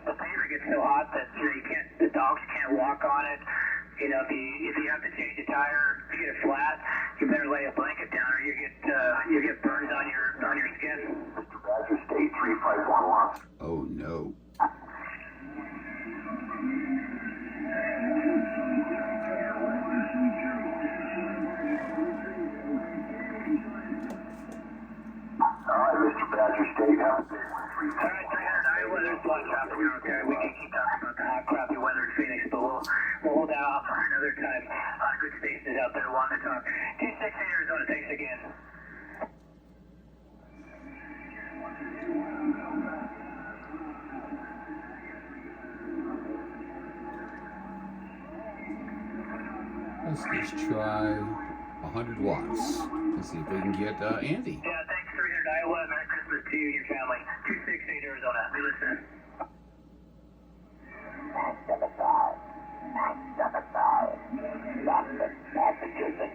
the paver gets so hot that the dogs can't walk on it. You know, if you have to change a tire to get it flat, you better lay a blanket down, or you get burns on your skin. Mr. Badger, State 351 lost. Oh no. Alright, Mr. Badger, State, have a big one. Alright, 300 Iowa, there's a lot of traffic here, okay? We can keep talking about the hot, crappy weather in Phoenix, but we'll hold that off for another time. Good stations out there wanting to talk. 268 Arizona, thanks again. Let's just try 100 watts. Let's see if we can get Andy. Yeah, thanks, 300 Iowa. Merry Christmas to you and your family. 268 Arizona, be listening. 975. 975. Massachusetts.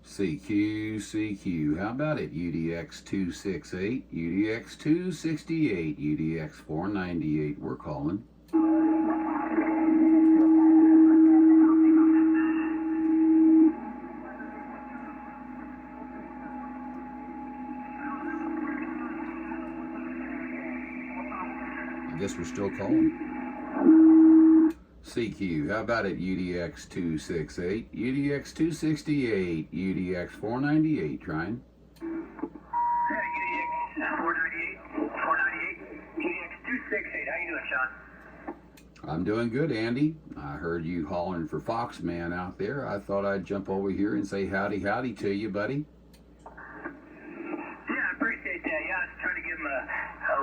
CQ. How about it? UDX-268, UDX-268, UDX-498. We're calling. I guess we're still calling. CQ, how about it? UDX-268, UDX-268, UDX-498, trying. UDX-498, 498, UDX-268. How you doing, Sean? I'm doing good, Andy. I heard you hollering for Foxman out there. I thought I'd jump over here and say howdy to you, buddy. Yeah, I appreciate that. Yeah, I was trying to give him a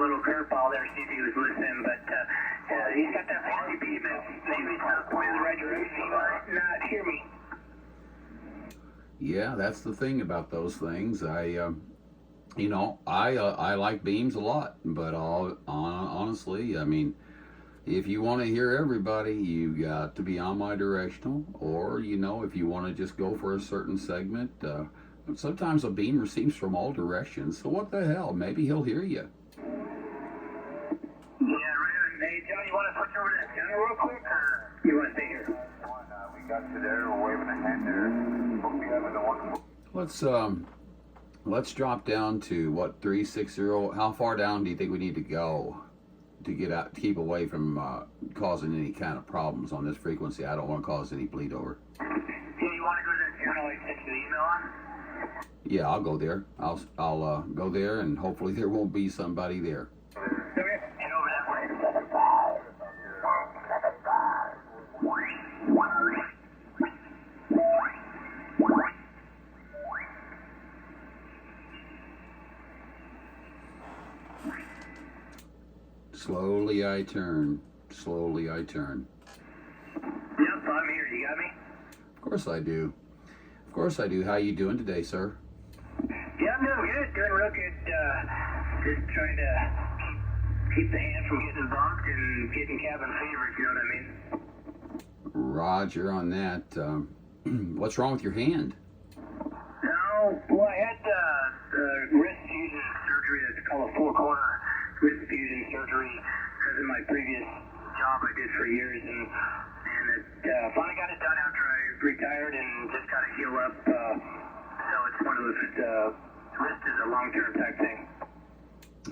little curveball there, see if he was listening, but he's got that fancy beam, and maybe he's not pointing in the right direction. He might not hear me. Yeah, that's the thing about those things. I like beams a lot, but honestly, I mean, if you want to hear everybody, you got to be on my directional, or if you want to just go for a certain segment. Sometimes a beam receives from all directions, so what the hell? Maybe he'll hear you. Hey, John, you want to switch over to that channel real quick, or you want to stay here? We got you there. We're waving a hand there. Hope you having a wonderful. Let's drop down to what, 360. How far down do you think we need to go to get out, to keep away from causing any kind of problems on this frequency? I don't want to cause any bleed over. Yeah, you want to go to that channel I sent you the email on? Yeah, I'll go there. I'll go there, and hopefully there won't be somebody there. Okay, head over that way. Slowly I turn. Slowly I turn. Yep, I'm here. You got me? Of course I do. Of course I do. How you doing today, sir? Yeah, I'm doing good. Doing real good. Just trying to keep the hand from getting bumped and getting cabin fever, if you know what I mean. Roger on that. What's wrong with your hand? No, well, I had wrist fusion surgery. That's called a four-corner wrist fusion surgery because of my previous job I did for years, and it finally got it done after I retired and just got to heal up. So it's one of those wrist is a long-term type thing.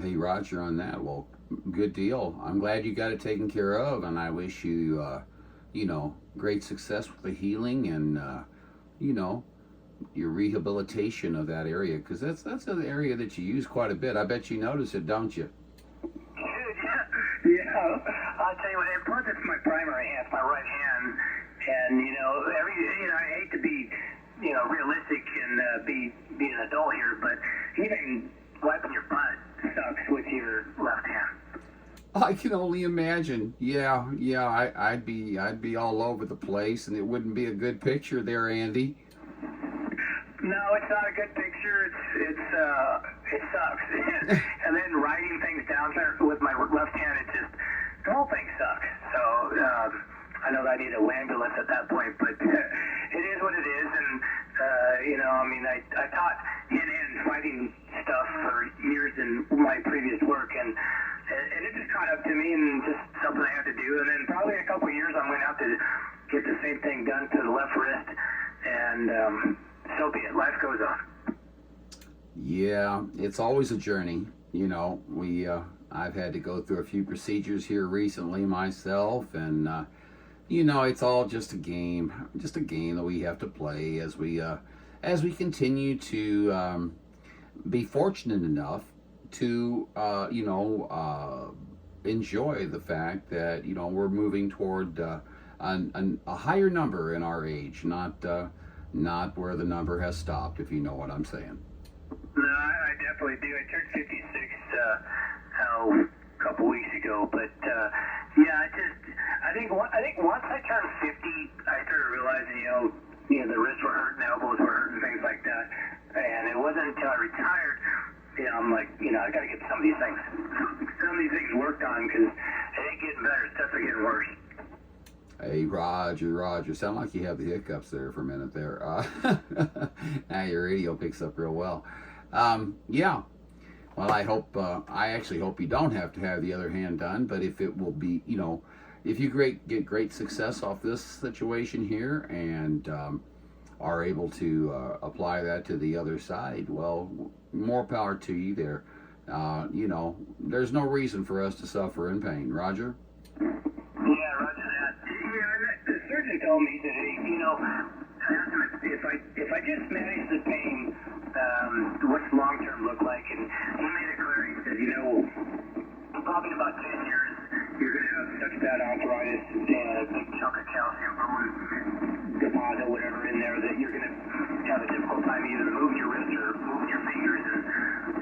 Hey, Roger on that. Well, good deal. I'm glad you got it taken care of, and I wish you, great success with the healing and, your rehabilitation of that area, because that's an area that you use quite a bit. I bet you notice it, don't you? Yeah. I'll tell you what, and plus it's my primary hand, it's my right hand, and I hate to be, realistic and be an adult here, but even wiping your butt sucks with your left hand. I can only imagine. Yeah, I'd be all over the place, and it wouldn't be a good picture there, Andy. No, it's not a good picture. It sucks. And then writing things down there with my left hand, the whole thing sucks. So I know that I need a ambulance at that point, but it is what it is. And I taught hand-to-hand fighting stuff for years in my previous work, and it just caught up to me, and just something I had to do. And then probably a couple of years, I'm going to have to get the same thing done to the left wrist, and so be it. Life goes on. Yeah, it's always a journey. You know, I've had to go through a few procedures here recently myself, and you know, it's all just a game that we have to play as we continue to be fortunate enough to enjoy the fact that we're moving toward a higher number in our age, not where the number has stopped, if you know what I'm saying. No, I definitely do. I turned 56 a couple weeks ago, but yeah, I think once I turned 50, I started realizing the wrists were hurting, elbows were hurting, things like that, and it wasn't until I retired. I'm like, I got to get some of these things worked on, because it ain't getting better. It's definitely getting worse. Hey, Roger, sound like you have the hiccups there for a minute there. Now your radio picks up real well. Yeah. Well, I actually hope you don't have to have the other hand done, but if it will be, if you get great success off this situation here and are able to apply that to the other side, well, more power to you there. There's no reason for us to suffer in pain. Roger? Yeah, Roger that. The surgeon told me that, I asked him if I just manage the pain, what's long-term look like? And he made it clear. He said, probably in about 10 years, you're going to have such bad arthritis and a big chunk of calcium bone deposit, whatever, in there, that you're going to have a difficult time either moving your wrist or moving your fingers.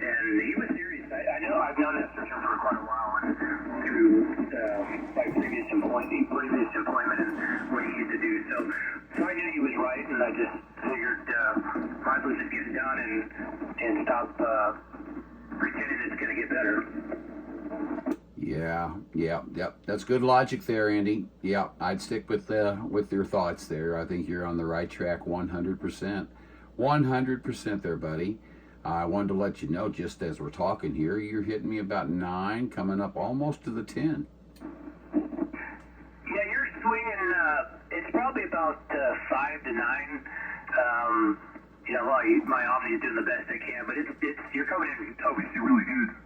And he was serious. I know I've known that surgeon for quite a while, and through my previous employment and what he used to do. So I knew he was right, and I just figured might as well just get it done and stop pretending it's going to get better. Yeah. That's good logic there, Andy. Yeah, I'd stick with your thoughts there. I think you're on the right track 100%. 100% there, buddy. I wanted to let you know, just as we're talking here, you're hitting me about 9, coming up almost to the 10. Yeah, you're swinging, it's probably about 5 to 9. My Omni is doing the best I can, but you're coming in obviously really good.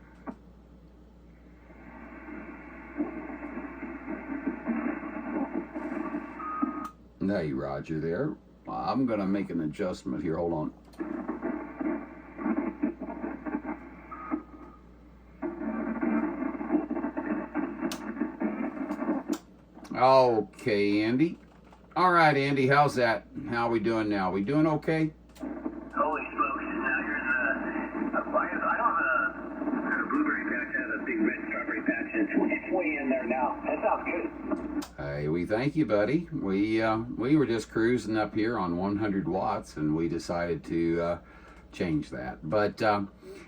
Hey, Roger there. I'm going to make an adjustment here. Hold on. Okay, Andy. All right, Andy, how's that? How are we doing now? We doing okay? Holy smokes, now you're in the... I don't have a blueberry patch. I have a big red strawberry patch. It's way in there now. That sounds good. Hey, we thank you, buddy. We were just cruising up here on 100 watts, and we decided to change that. But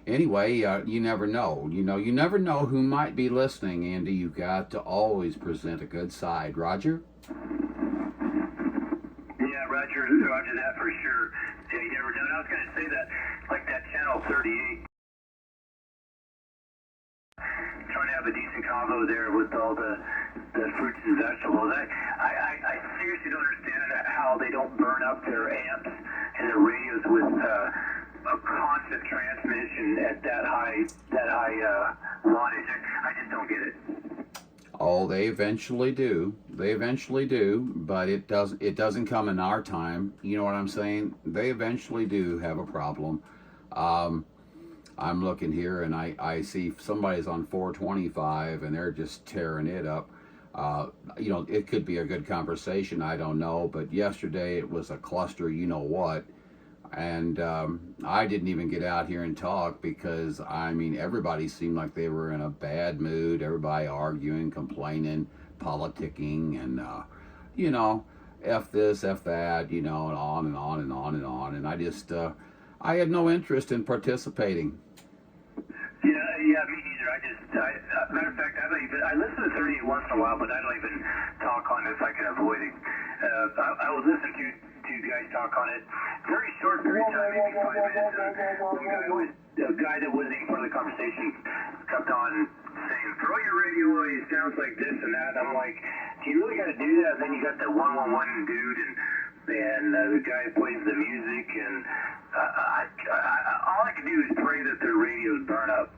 anyway, you never know. You never know who might be listening, Andy. You've got to always present a good side. Roger? Yeah, Roger that for sure. Yeah, you never know. And I was going to say that, like that channel 38, trying to have a decent combo there with all the fruits and vegetables. I seriously don't understand how they don't burn up their amps and their radios with a constant transmission at that high wattage. I just don't get it. Oh, they eventually do. But it doesn't come in our time. You know what I'm saying? They eventually do have a problem. I'm looking here and I see somebody's on 425 and they're just tearing it up. It could be a good conversation, I don't know, but yesterday it was a cluster, you know what, and I didn't even get out here and talk because, everybody seemed like they were in a bad mood, everybody arguing, complaining, politicking, and, F this, F that, and on and on and on and on, and I just, I had no interest in participating. Yeah, me neither. Matter of fact, I listen to 38 once in a while, but I don't even talk on it if I can avoid it. I will listen to you guys guys talk on it. Very short period of time, maybe 5 minutes. And the guy that was in part of the conversation kept on saying, throw your radio away, it sounds like this and that. I'm like, do you really got to do that? And then you got that 111 dude, and the guy plays the music, and all I can do is pray that their radios burn up.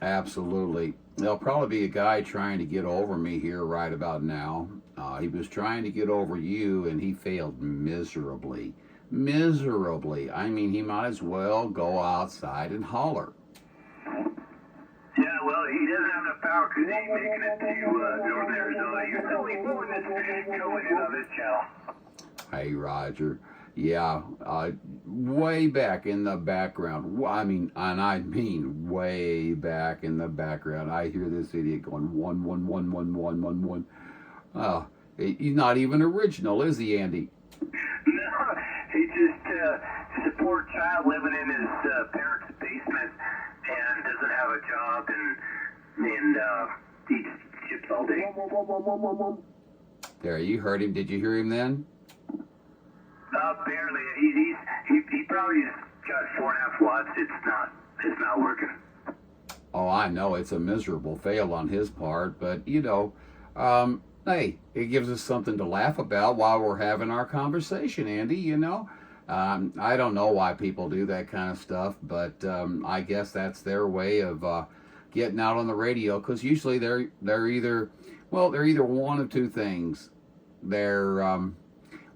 Absolutely. There'll probably be a guy trying to get over me here right about now. He was trying to get over you, and he failed miserably. Miserably. I mean, he might as well go outside and holler. Yeah, well, he doesn't have enough power because he ain't making it to Northern Arizona. You're the only one that's going in on this channel. Hey, Roger. Yeah, way back in the background. I mean way back in the background. I hear this idiot going 1111111. He's not even original, is he, Andy? No, he's just a poor child living in his parents' basement and doesn't have a job and eats chips all day. There, you heard him. Did you hear him then? Barely. He probably got 4.5 watts. It's not working. Oh, I know it's a miserable fail on his part, but hey, it gives us something to laugh about while we're having our conversation, Andy. I don't know why people do that kind of stuff, but I guess that's their way of getting out on the radio. Because usually they're either one of two things. They're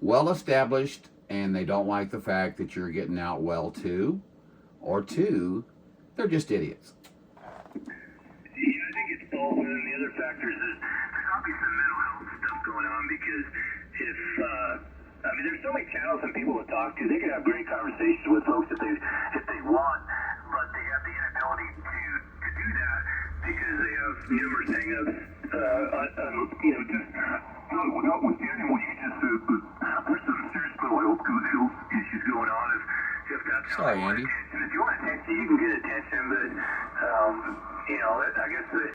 well established and they don't like the fact that you're getting out well too, or two, they're just idiots. Yeah, I think it's both, and then the other factor is that there's probably some mental health stuff going on because if there's so many channels and people to talk to. They can have great conversations with folks if they want, but they have the inability to do that because they have numerous hang-ups. Just notwithstanding what you just said, but there's some serious mental health issues going on. If that's sorry, Andy. Attention. If you want attention, you can get attention, but I guess that.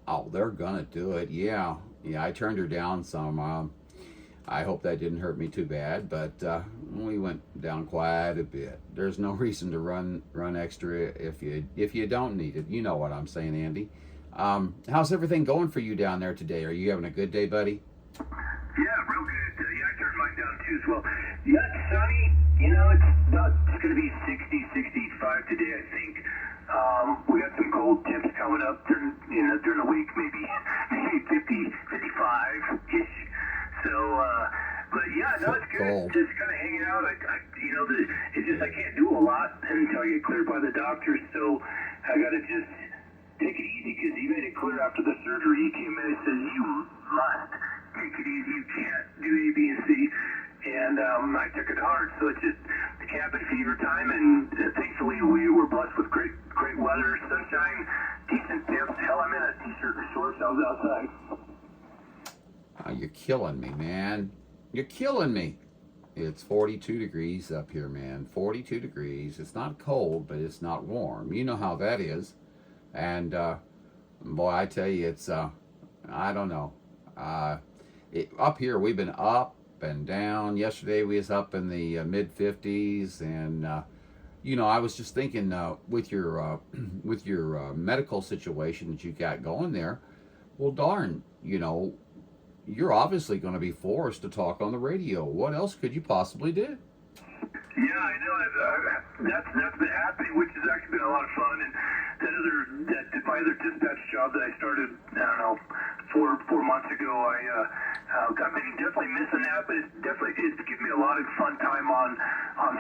Oh, they're gonna do it. Yeah, I turned her down some. I hope that didn't hurt me too bad, but we went down quite a bit. There's no reason to run extra if you don't need it. You know what I'm saying, Andy. How's everything going for you down there today? Are you having a good day, buddy? Yeah, real good. I turned mine down too as well. Yeah, it's sunny. It's going to be 60, 65 today, I think. We got some cold temps coming up during the week, maybe 50, 55-ish. So, but yeah, no, it's good. Cold. Just kind of hanging out. It's just I can't do a lot until I get cleared by the doctor. So I got to just take it easy because he made it clear after the surgery. He came in and said, you must take it easy. You can't do A, B, and C. And I took it hard. So it's just the cabin fever time, and thankfully we were blessed with great weather, sunshine, decent temps. Hell, I'm in a t-shirt and shorts. I was outside. Oh, you're killing me, man. You're killing me. It's 42 degrees up here, man. 42 degrees. It's not cold, but it's not warm. You know how that is. And, boy, I tell you, it's, I don't know. Up here, we've been up and down. Yesterday, we was up in the mid-50s. And, I was just thinking, with your medical situation that you got going there, well, darn, you're obviously going to be forced to talk on the radio. What else could you possibly do? Yeah, I know. That's been happening, which has actually been a lot of fun. And my other dispatch job that I started, I don't know, four months ago, I've been definitely missing that, but it's given me a lot of fun time on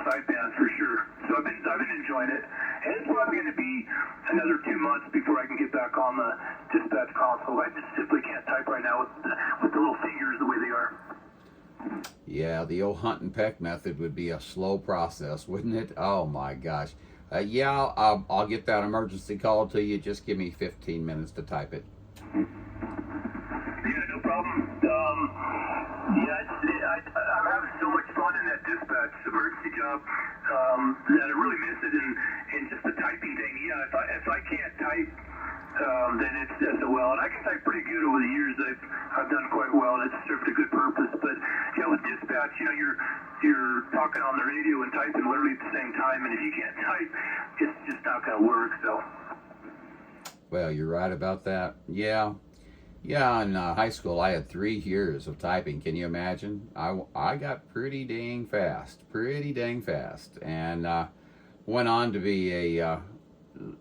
sidebands for sure. So I've been enjoying it. And it's probably going to be another 2 months before I can get back on the dispatch console. I just simply can't type right now with the little fingers the way they are. Yeah, the old hunt and peck method would be a slow process, wouldn't it? Oh my gosh. I'll get that emergency call to you. Just give me 15 minutes to type it. Yeah, no problem. I'm having so much fun in that dispatch emergency job that I really miss it. And and just the typing thing. Yeah, if I can't type, then it's SOL. And I can type pretty good over the years. I've done quite well, and it's served a good purpose. But yeah, with dispatch, you're talking on the radio and typing literally at the same time, and if you can't type, it's just not going to work. So. Well, you're right about that. Yeah. Yeah, in high school, I had 3 years of typing. Can you imagine? I got pretty dang fast, and went on to be a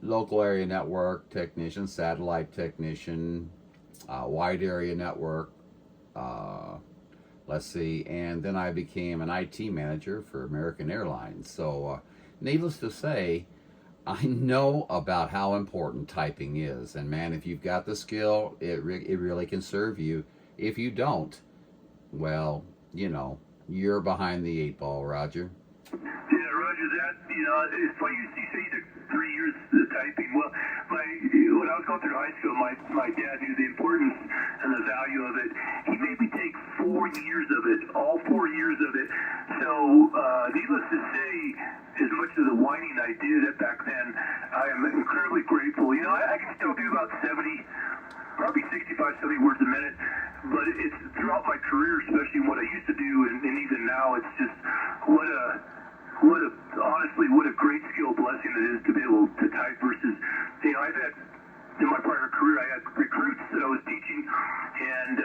local area network technician, satellite technician, wide area network. Let's see, and then I became an IT manager for American Airlines. So, needless to say, I know about how important typing is, and man, if you've got the skill, it really can serve you. If you don't, well, you're behind the 8 ball, Roger. Yeah, Roger, that, it's funny you say you took 3 years of typing. Well, when I was going through high school, my dad knew the importance and the value of it. He made me take 4 years of it, all 4 years of it. So, needless to say, as much of the whining I did back then, I am incredibly grateful. I can still do about 70, probably 65, 70 words a minute, but it's throughout my career, especially what I used to do, and even now, it's just honestly, what a great skill blessing it is to be able to type versus, I've had, in my prior career, I had recruits that I was teaching, and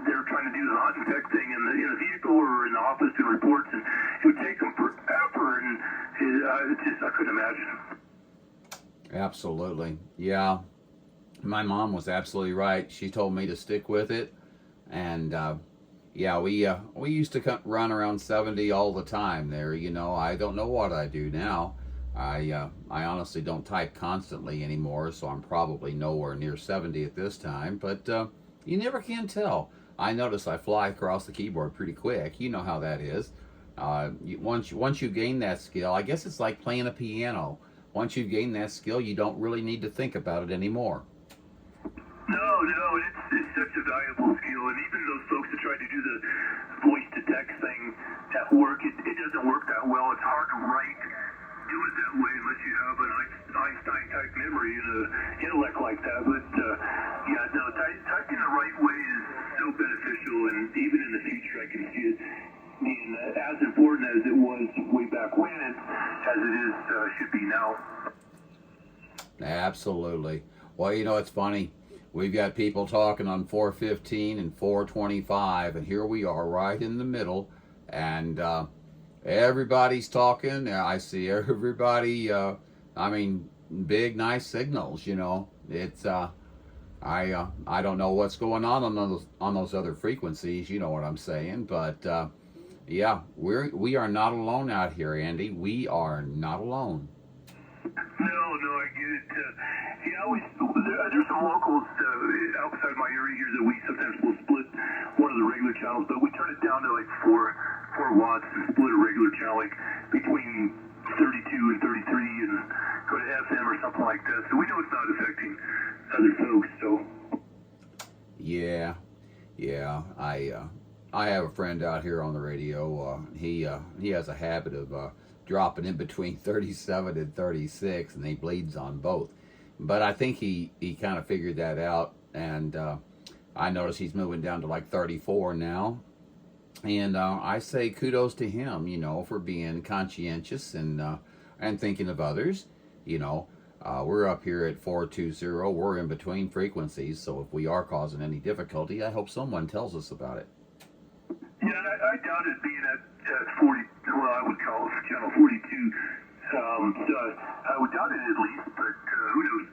they were trying to do the hunt and peck thing in the vehicle or in the office doing reports, and it would take them forever, and I couldn't imagine. Absolutely. Yeah. My mom was absolutely right. She told me to stick with it, and yeah, we used to run around 70 all the time there. I don't know what I do now. I honestly don't type constantly anymore, so I'm probably nowhere near 70 at this time, but you never can tell. I notice I fly across the keyboard pretty quick. You know how that is. Once you gain that skill, I guess it's like playing a piano. Once you gain that skill, you don't really need to think about it anymore. No, it's such a valuable skill, and even those folks that try to do the voice-to-text thing at work, it doesn't work that well. It's hard to do it that way unless you have an Einstein-type memory and an intellect like that. But, typing the right way is so beneficial, and even in the future, I can see it being as important as it was way back when, as it is should be now. Absolutely. Well, it's funny. We've got people talking on 415 and 425, and here we are right in the middle, and everybody's talking. I see everybody, big, nice signals, It's, I don't know what's going on those other frequencies, you know what I'm saying, but yeah, we are not alone out here, Andy. We are not alone. No, I get it. There's some locals outside my area here that we sometimes will split one of the regular channels, but we turn it down to like 4 watts and split a regular channel like between 32 and 33 and go to FM or something like that. So we know it's not affecting other folks. So yeah. I have a friend out here on the radio. He has a habit of dropping in between 37 and 36, and he bleeds on both. But I think he kind of figured that out, and I notice he's moving down to like 34 now. And I say kudos to him, for being conscientious and thinking of others. We're up here at 420. We're in between frequencies, so if we are causing any difficulty, I hope someone tells us about it. Yeah, I doubt it being at 40. Well, I would call it channel 42. So I would doubt it at least, but who knows?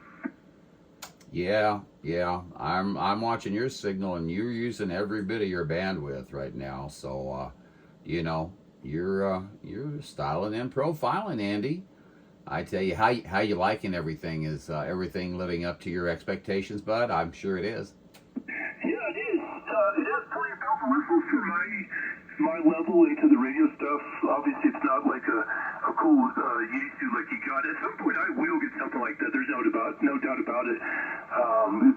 Yeah. I'm watching your signal, and you're using every bit of your bandwidth right now. So, you're styling and profiling, Andy. I tell you, how you liking everything? Is everything living up to your expectations, bud? I'm sure it is. Yeah, it is. It has plenty of bells and whistles for my level into the radio stuff. Obviously, it's not like a cool Yaesu like you got. At some point, I will get something like that. There's no doubt about it.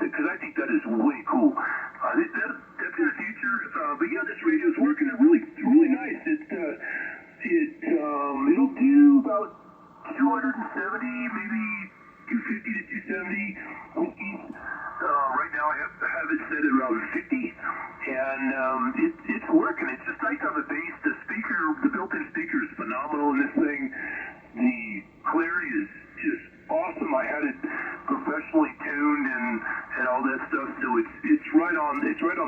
Because I think that is way cool. That's in the future. But yeah, this radio is working really, really nice. It'll do about 270, tuned and all that stuff. So it's right on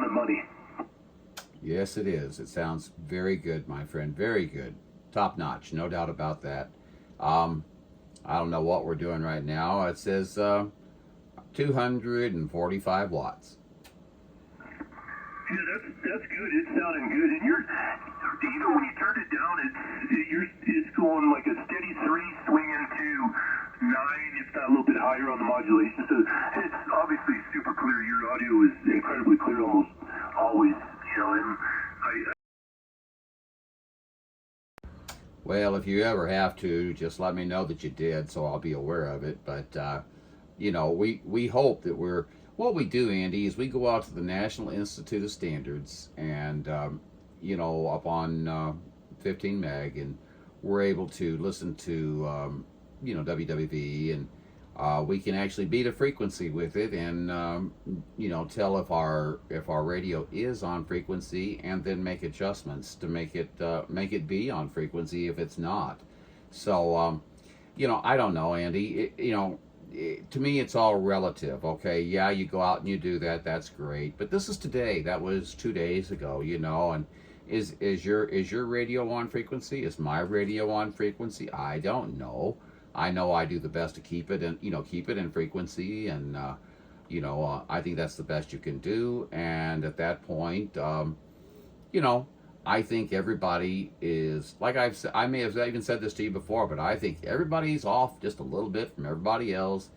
the money. Yes, it is. It sounds very good, my friend. Very good. Top notch. No doubt about that. I don't know what we're doing right now. It says 245 watts. Yeah, that's good. It's sounding good. And even when you turn it down, it's going like a steady 3 swinging to 9, if not a little bit higher on the modulation. So it's obviously super clear. Your audio is incredibly clear almost always. And Well, if you ever have to, just let me know that you did, so I'll be aware of it. But we hope that what we do, Andy, is we go out to the National Institute of Standards and up on 15 meg, and we're able to listen to WWV, and we can actually beat a frequency with it, and tell if our radio is on frequency, and then make adjustments to make it be on frequency if it's not. So I don't know, Andy. To me, it's all relative. Okay, yeah, you go out and you do that. That's great. But this is today. That was 2 days ago. And is your radio on frequency? Is my radio on frequency? I don't know. I know I do the best to keep it in frequency, and I think that's the best you can do. And at that point, I think everybody is, like I may have even said this to you before, but I think everybody's off just a little bit from everybody else.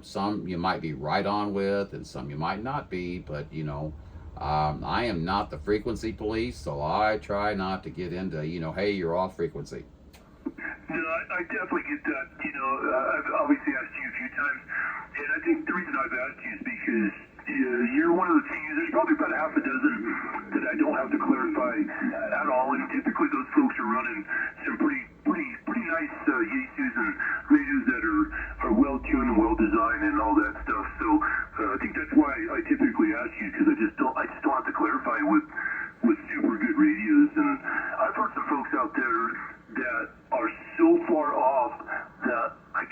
Some you might be right on with, and some you might not be. But I am not the frequency police, so I try not to get into hey, you're off frequency. No, I definitely get that. I've obviously asked you a few times, and I think the reason I've asked you is because you're one of the few. There's probably about half a dozen that I don't have to clarify at all, and typically those folks are running some pretty nice Yaesus and radios that are well tuned and well designed and all that stuff. So I think that's why I typically ask you, because I just don't have to clarify with super good radios. And I've heard some folks out there that are so far off that I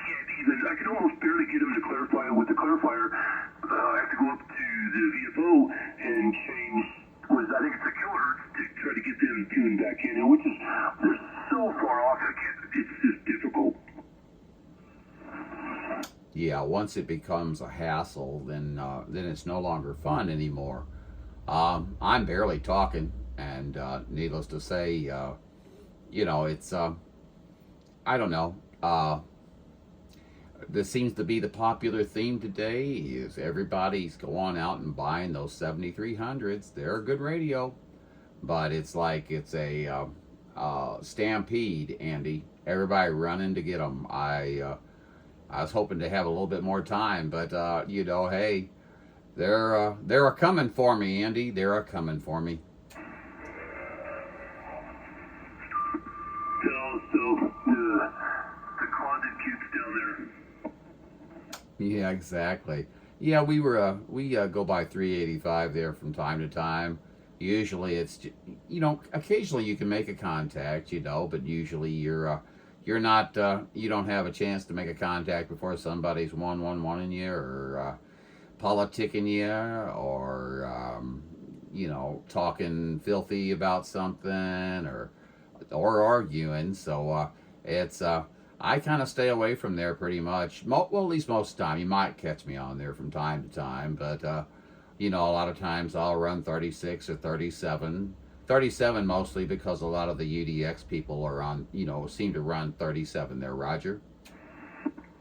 can almost barely get them to clarify it with the clarifier. I have to go up to the VFO and change, I think it's a kilohertz, to try to get them tuned back in, which is, they're so far off, it's just difficult. Yeah, once it becomes a hassle, then it's no longer fun anymore. I'm barely talking, and needless to say, it's I don't know. This seems to be the popular theme today, is everybody's going out and buying those 7300s. They're a good radio, but it's like it's a stampede, Andy. Everybody running to get them. I was hoping to have a little bit more time, but hey, they're a coming for me, Andy. They're a coming for me. So the closet kids down there. Yeah, exactly. Yeah, we go by 385 there from time to time. Usually it's occasionally you can make a contact, but usually you're not you don't have a chance to make a contact before somebody's 111ing you, or politicking you, or talking filthy about something, or arguing. So it's I kind of stay away from there pretty much. Well, at least most of the time. You might catch me on there from time to time, but a lot of times I'll run 36 or 37. 37 mostly because a lot of the UDX people are on, seem to run 37 there, Roger.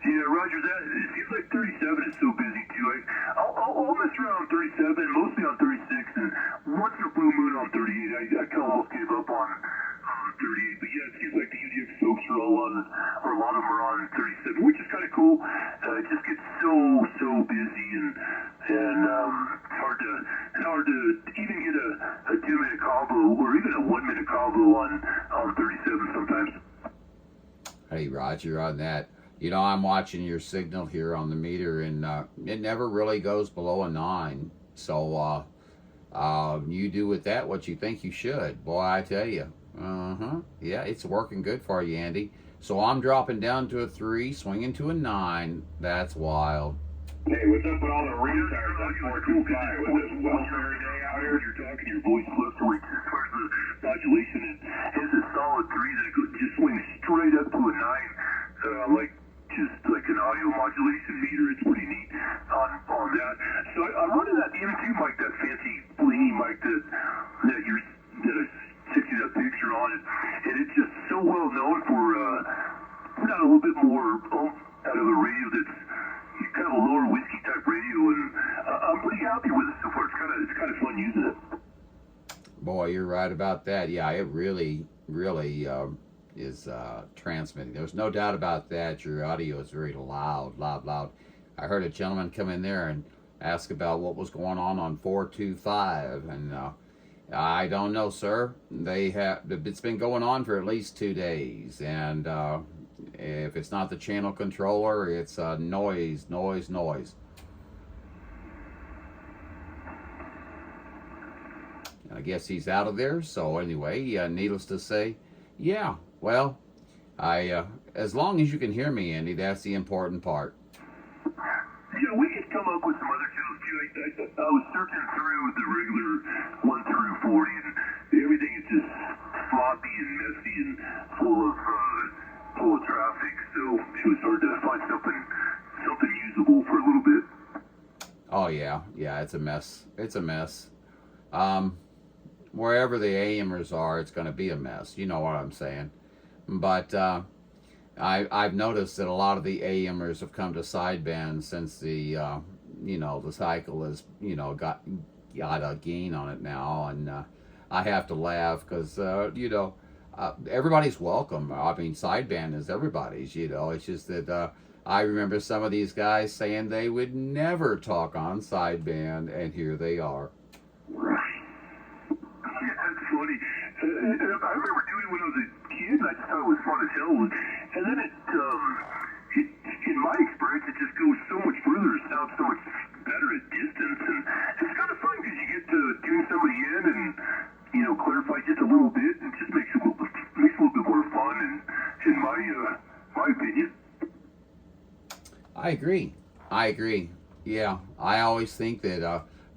Yeah, Roger, it seems like 37 is so busy too. I'll mess around on 37, mostly on 36, and once in a blue moon on 38. I kind of almost gave up on 38, but yeah, it seems like the UDX folks are all on, or a lot of them are on 37, which is kind of cool. It just gets so busy, and it's hard to even get a 2-minute combo, or even a 1-minute combo on 37 sometimes. Hey, Roger, on that. I'm watching your signal here on the meter, and it never really goes below a 9. So you do with that what you think you should. Boy, I tell you. Yeah, it's working good for you, Andy. So I'm dropping down to a 3, swinging to a 9. That's wild. Hey, what's up with all the retards on 425? Was it welfare day out here? You're talking, your voice fluctuates as far as the modulation. It has a solid 3 that just swings straight up to a 9, like just like an audio modulation meter. It's pretty neat on that. So I'm running that M2 mic, that fancy blingy mic that I sent you that picture on it, and it's just so well known for putting out a little bit more out of a radio that's kind of a lower whiskey type radio, and I'm pretty happy with it so far. It's kind of fun using it. Boy, you're right about that. Yeah, it really is transmitting. There's no doubt about that. Your audio is very loud. I heard a gentleman come in there and ask about what was going on 425, and I don't know, sir. It's been going on for at least 2 days, and if it's not the channel controller, it's noise. I guess he's out of there. So anyway, needless to say, yeah. Well, as long as you can hear me, Andy, that's the important part. Yeah, we could come up with some other channels too. I was searching through the regular 1 through 40, and everything is just sloppy and messy and full of traffic. So it was hard to find something usable for a little bit. Oh yeah, it's a mess. It's a mess. Wherever the AMers are, it's going to be a mess. You know what I'm saying? But I've noticed that a lot of the AMers have come to sideband since the the cycle has got a gain on it now, and I have to laugh because everybody's welcome. I mean, sideband is everybody's. It's just that I remember some of these guys saying they would never talk on sideband, and here they are. I remember doing it when I was a kid, and I just thought it was fun as hell. And then in my experience, it just goes so much further. It sounds so much better at distance, and it's kind of fun because you get to tune somebody in and clarify just a little bit, and it just makes it a little bit more fun. And in my opinion, I agree. Yeah, I always think that.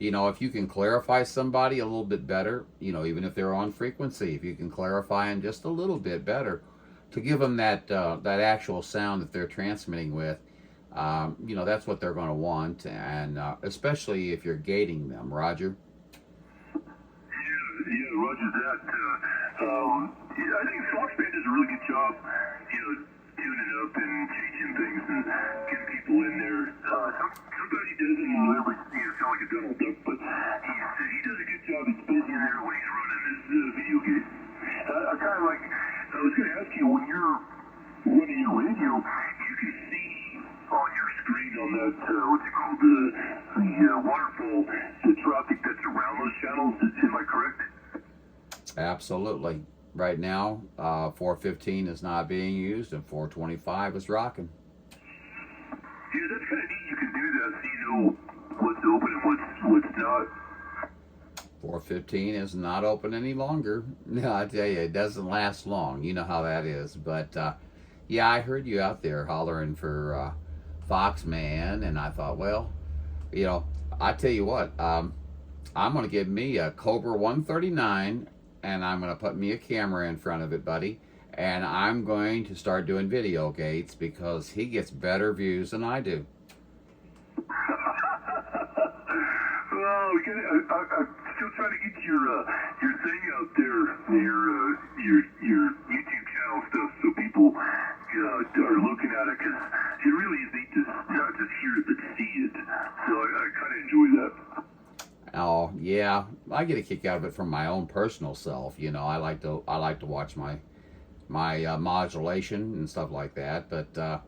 If you can clarify somebody a little bit better, even if they're on frequency, if you can clarify them just a little bit better to give them that actual sound that they're transmitting with, that's what they're going to want, and especially if you're gating them, Roger. Yeah, Roger that. I think Foxband does a really good job, tuning up and changing things and getting people in there. Sometimes he doesn't really sound like a Donald Duck, but he does a good job. He's busy in there when he's running his video game. I was going to ask you, when you're running your radio, you can see on your screen on that, what's it called, the waterfall, the traffic that's around those channels. Am I correct? Absolutely. Right now, 415 is not being used, and 425 is rocking. Yeah, that's kind of neat. You can do that so you know what's open and what's not. 415 is not open any longer. No, I tell you, it doesn't last long. You know how that is. But, yeah, I heard you out there hollering for Foxman, and I thought, well, I tell you what, I'm going to give me a Cobra 139, and I'm going to put me a camera in front of it, buddy. And I'm going to start doing video gates because he gets better views than I do. I'm still trying to get your thing out there, your YouTube channel stuff, so people are looking at it, because it really is neat to not just hear it but see it. So I kind of enjoy that. Oh yeah, I get a kick out of it from my own personal self. I like to watch my modulation and stuff like that, but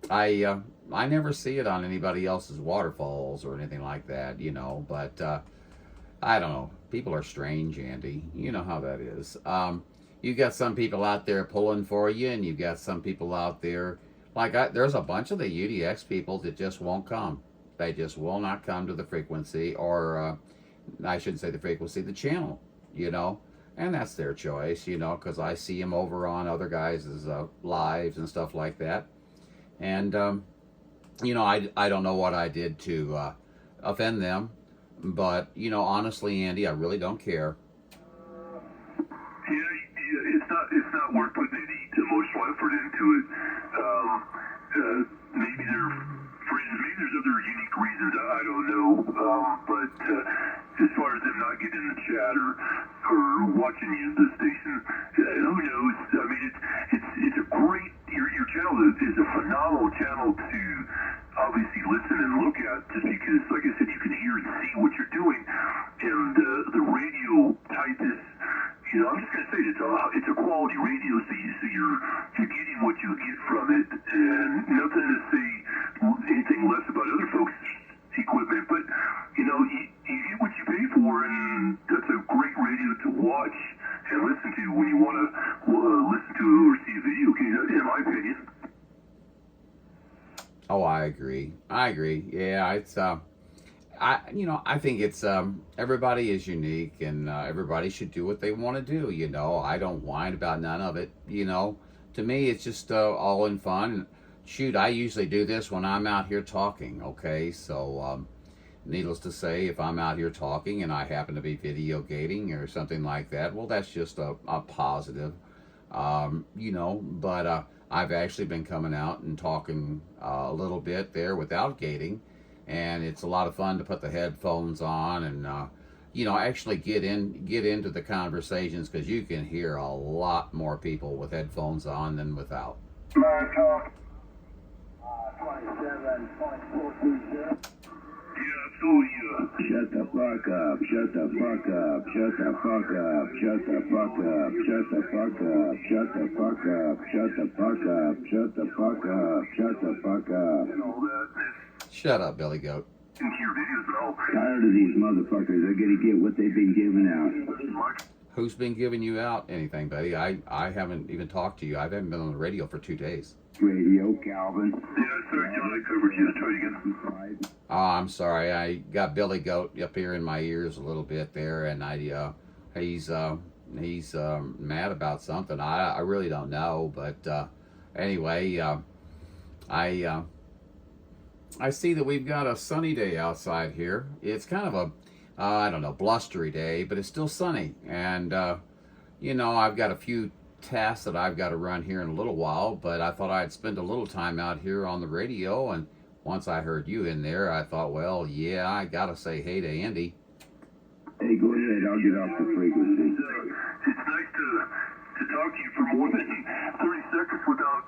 I never see it on anybody else's waterfalls or anything like that, but I don't know. People are strange, Andy. You know how that is. You got some people out there pulling for you, and you got some people out there, there's a bunch of the UDX people that just won't come. They just will not come to the frequency, or I shouldn't say the frequency, the channel, and that's their choice, because I see them over on other guys' lives and stuff like that. And I don't know what I did to offend them, but honestly, Andy, I really don't care. Yeah, it's not worth putting any emotional effort into it. Maybe they're friends. Maybe there's other unique reasons. I don't know. But as far as them not getting in the chat or watching you the station, who knows? I mean, it's a great. Your channel is a phenomenal channel to obviously listen and look at, just because, like I said, you can hear and see what you're doing, and the radio type is. I'm just gonna say it's a quality radio, so you're getting what you get from it, and nothing to say anything less about other folks' equipment, but you get what you pay for, and that's a great radio to watch and listen to when you want to listen to or see a video game, in my opinion. Oh, I agree. Yeah, it's I think it's everybody is unique, and everybody should do what they want to do. I don't whine about none of it. To me, it's just all in fun. Shoot, I usually do this when I'm out here talking. Okay, so needless to say, if I'm out here talking and I happen to be video gating or something like that, well, that's just a positive. But I've actually been coming out and talking a little bit there without gating. And it's a lot of fun to put the headphones on and actually get into the conversations, because you can hear a lot more people with headphones on than without. 27.430. Yeah, absolutely. Shut the fuck up, shut the fuck up, shut the fuck up, shut the fuck up, shut the fuck up, shut the fuck up, shut the fuck up, shut the fuck up, shut the fuck up. And all that. Shut up, Billy Goat. Into your videos and all. Tired of these motherfuckers. They're gonna get what they've been giving out. Who's been giving you out anything, buddy? I haven't even talked to you. I haven't been on the radio for 2 days. Radio, Calvin. Yeah, sorry, John, I covered you. Let's try it again. Oh, I'm sorry. I got Billy Goat up here in my ears a little bit there, and he's mad about something. I really don't know, but anyway, I see that we've got a sunny day outside here. It's kind of a I don't know, blustery day, but it's still sunny, and I've got a few tasks that I've got to run here in a little while, but I thought I'd spend a little time out here on the radio, and once I heard you in there, I thought, well, yeah, I gotta say hey to Andy. Hey, go ahead, I'll get off the frequency. It's nice to talk to you for more than 30 seconds without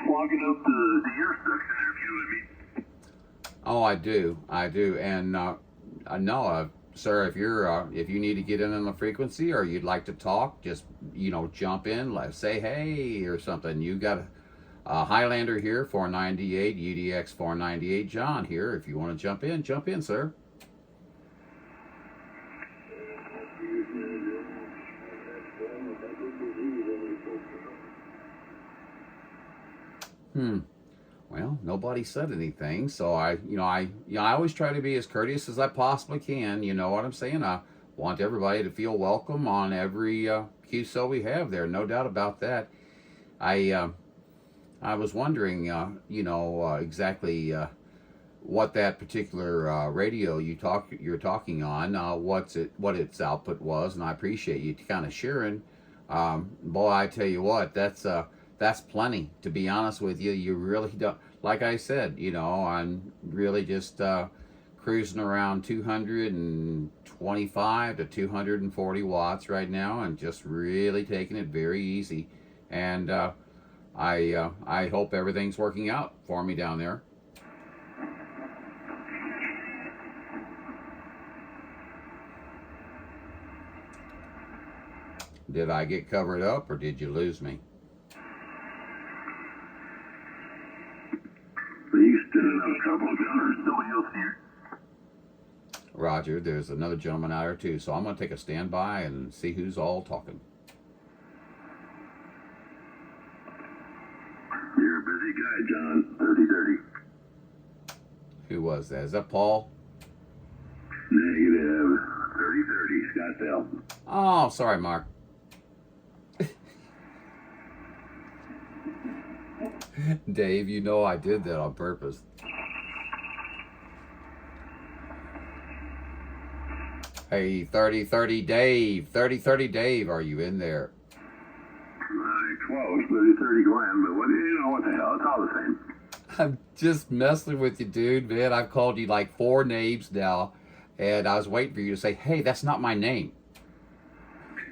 clogging up the ear section there, if you know what I mean. Oh, I do, and no, sir, if you need to get in on the frequency or you'd like to talk, just jump in, say hey or something. You got a Highlander here, 498 UDX 498 John here. If you want to jump in, sir. Well, nobody said anything, so I always try to be as courteous as I possibly can. You know what I'm saying? I want everybody to feel welcome on every QSO we have there. No doubt about that. I was wondering, exactly what that particular radio you're talking on, what its output was, and I appreciate you kind of sharing. Boy, I tell you what, that's plenty, to be honest with you. You really don't, like I said, I'm really just cruising around 225 to 240 watts right now, and just really taking it very easy. And I hope everything's working out for me down there. Did I get covered up, or did you lose me? Roger, there's another gentleman out there too, so I'm going to take a standby and see who's all talking. You're a busy guy, John. 3030. Who was that? Is that Paul? Negative. 3030. Scottsdale. Oh, sorry, Mark. Dave, you know I did that on purpose. Hey, 3030 Dave. 3030 Dave, are you in there? Close, 30 Glen, but what the hell? It's all the same. I'm just messing with you, dude, man. I've called you like 4 names now, and I was waiting for you to say, hey, that's not my name.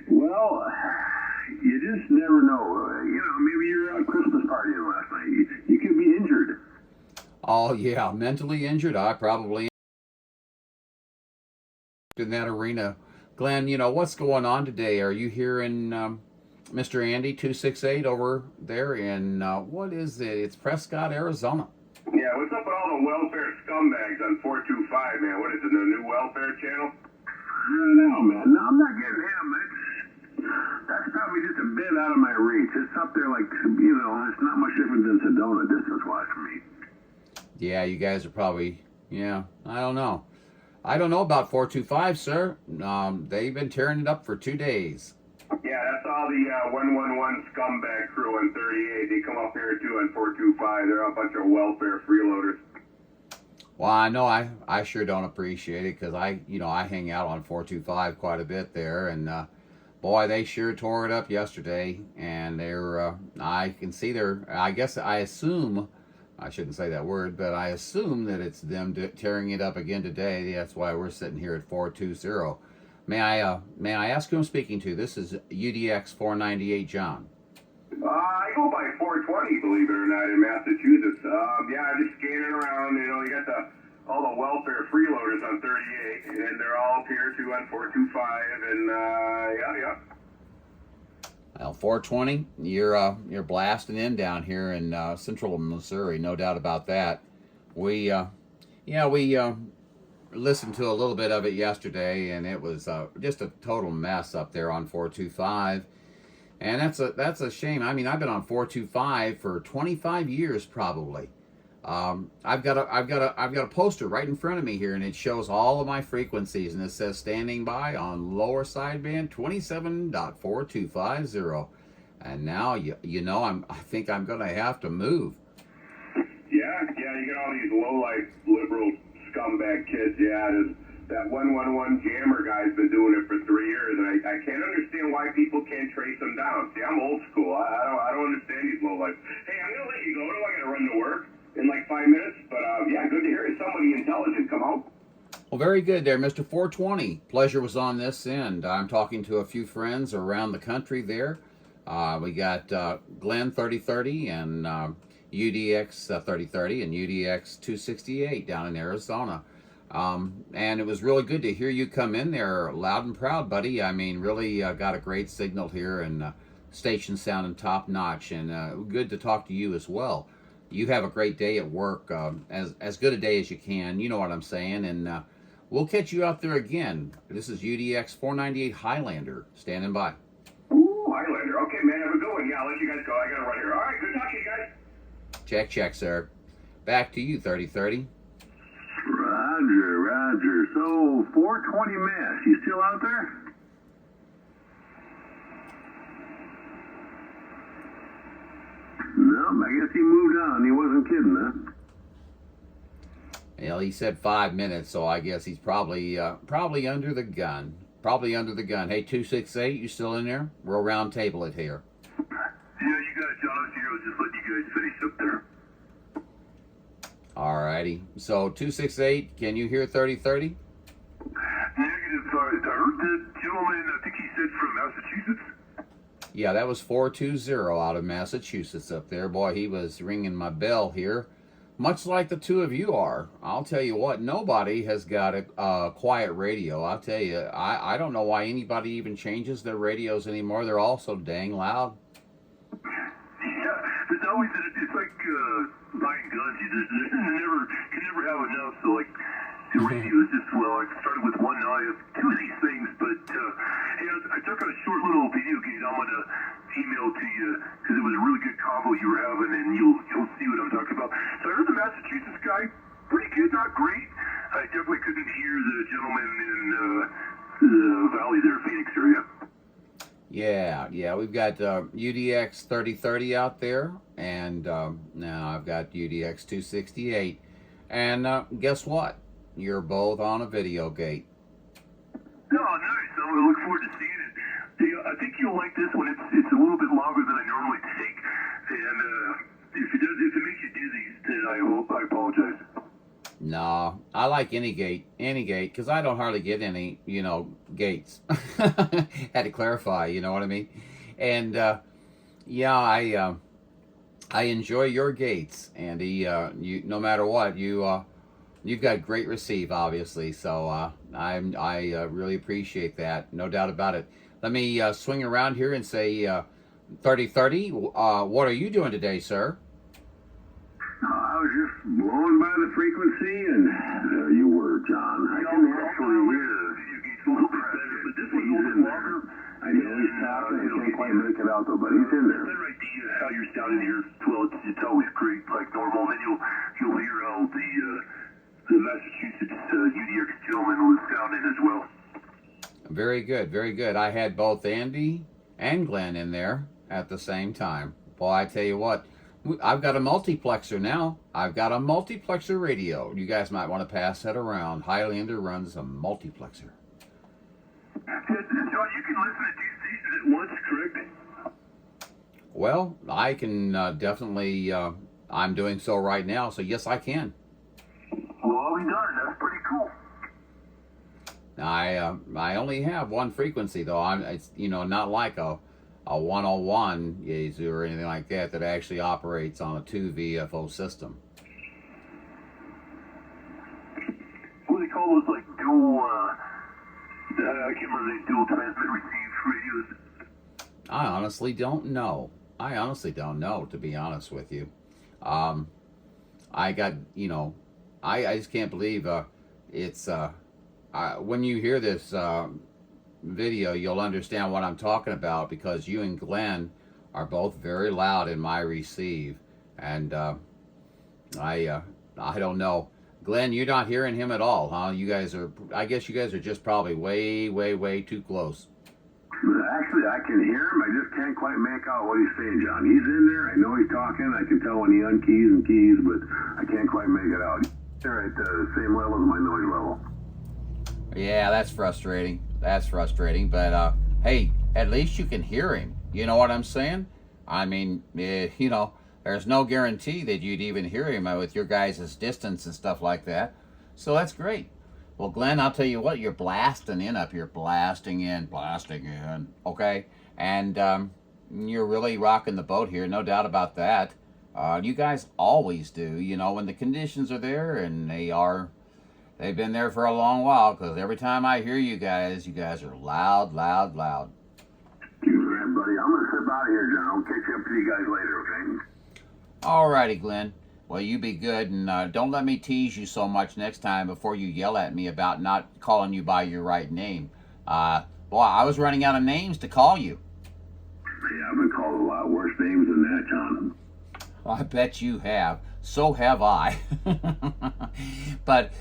Well, you just never know. Maybe you're at a Christmas party last night. You could be injured. Oh, yeah, mentally injured? I probably in that arena. Glenn, what's going on today? Are you here in Mr. Andy 268 over there in, what is it? It's Prescott, Arizona. Yeah, what's up with all the welfare scumbags on 425, man? What is it, the new welfare channel? I don't know, man. No, I'm not getting him. That's probably just a bit out of my reach. It's up there like, it's not much different than Sedona distance-wise for me. Yeah, you guys are probably, I don't know. I don't know about 425, sir. They've been tearing it up for 2 days. Yeah, that's all the 111 scumbag crew on 38. They come up here too on 425. They're a bunch of welfare freeloaders. Well, I know I sure don't appreciate it because I hang out on 425 quite a bit there, and boy, they sure tore it up yesterday. And I can see I assume. I shouldn't say that word, but I assume that it's them tearing it up again today. That's why we're sitting here at 420. May I ask who I'm speaking to? This is UDX-3030 John. I go by 420, believe it or not, in Massachusetts. I'm just scanning around. You got all the welfare freeloaders on 38, and they're all up here too on 425, and yeah. Well, 420, you're blasting in down here in central Missouri, no doubt about that. We listened to a little bit of it yesterday, and it was just a total mess up there on 425, and that's a shame. I mean, I've been on 425 for 25 years probably. I've got a poster right in front of me here, and it shows all of my frequencies, and it says standing by on lower sideband 27.4250. And now I think I'm gonna have to move. Yeah, you got all these low-life liberal scumbag kids. Yeah, that 111 jammer guy's been doing it for 3 years, and I can't understand why people can't trace them down. See, I'm old school. I don't understand these low-life. Hey, I'm gonna let you go. I gotta run to work in like 5 minutes, but good to hear somebody intelligent come out. Well, very good there, Mr. 420. Pleasure was on this end. I'm talking to a few friends around the country there. We got Glen 3030 and UDX-3030 and UDX-268 down in Arizona. And it was really good to hear you come in there loud and proud, buddy. I mean, really got a great signal here, and station sounding top notch, and good to talk to you as well. You have a great day at work, as good a day as you can. You know what I'm saying, and we'll catch you out there again. This is UDX-498 Highlander standing by. Ooh, Highlander. Okay, man, have a good one. Yeah, I'll let you guys go. I gotta run here. All right, good talking to you guys. Check, sir. Back to you, 3030. Roger. So, 420 Mass, you still out there? No, I guess he moved on. He wasn't kidding, huh? Well, he said 5 minutes, so I guess he's probably under the gun. Hey, 268, you still in there? We'll round table it here. Yeah, you got it, John. I was here. I was just letting you guys finish up there. Alrighty. So 268, can you hear 3030? Negative. Sorry, I heard that gentleman. I think he said from Massachusetts. Yeah, that was 420 out of Massachusetts up there. Boy, he was ringing my bell here, much like the two of you are. I'll tell you what, nobody has got a quiet radio. I'll tell you, I don't know why anybody even changes their radios anymore. They're all so dang loud. Yeah, there's always, it's like buying guns. You can never have enough. So like, the radio is just, I started with one, now I have two of these things, but hey, I took a short little video game I'm going to email to you, because it was a really good combo you were having, and you'll see what I'm talking about. So I heard the Massachusetts guy, pretty good, not great. I definitely couldn't hear the gentleman in the Valley there, Phoenix area. Yeah, we've got UDX-3030 out there, and now I've got UDX-268. And guess what? You're both on a video gate. Oh, nice. I look forward to seeing it. Hey, I think you'll like this one. It's a little bit longer than I normally take, and if it makes you dizzy, then I apologize. No, I like any gate, because I don't hardly get any, gates. Had to clarify, you know what I mean? And yeah, I enjoy your gates, Andy. You, no matter what, you've got great receive, obviously. So I really appreciate that, no doubt about it. Let me swing around here and say, 3030. What are you doing today, sir? I was just blowing by the frequency, and there you were, John. I can actually hear it's a little bit better, but this one's a little bit longer. I know he's talking. I can't quite make it out, though, but he's in there. Better idea how you're sounding here. Well, it's always great, like normal. And then you'll hear how the Massachusetts UDX gentleman was sounding as well. Very good, very good. I had both Andy and Glen in there at the same time. Boy, I tell you what, I've got a multiplexer now. I've got a multiplexer radio. You guys might want to pass that around. Highlander runs a multiplexer. John, you can listen to 2 stations at once, correct? Well, I can definitely, I'm doing so right now, so yes, I can. Well, we done. That's pretty cool. I only have one frequency, though. It's not like a 101 Yaesu or anything like that actually operates on a 2 VFO system. What do they call those, like dual? I can't remember the dual transmit receive radios. I honestly don't know. To be honest with you. I got, I just can't believe it's when you hear this video, you'll understand what I'm talking about, because you and Glen are both very loud in my receive, and I don't know, Glen, you're not hearing him at all, huh? I guess you guys are just probably way too close. Actually, I can hear him. I just can't quite make out what he's saying, John. He's in there. I know he's talking. I can tell when he unkeys and keys, but I can't quite make it out. He's there at the same level as my noise level. Yeah, that's frustrating. But hey, at least you can hear him. You know what I'm saying? I mean, there's no guarantee that you'd even hear him with your guys' distance and stuff like that. So that's great. Well, Glen, I'll tell you what, you're blasting in up here. Blasting in. Okay? And you're really rocking the boat here, no doubt about that. You guys always do, when the conditions are there, and they've been there for a long while, because every time I hear you guys are loud. Right, buddy. I'm going to step out of here, John. I'll catch up to you guys later, okay? Alrighty, Glen. Well, you be good, and don't let me tease you so much next time before you yell at me about not calling you by your right name. Boy, I was running out of names to call you. Yeah, I've been called a lot worse names than that, John. I bet you have. So have I. But,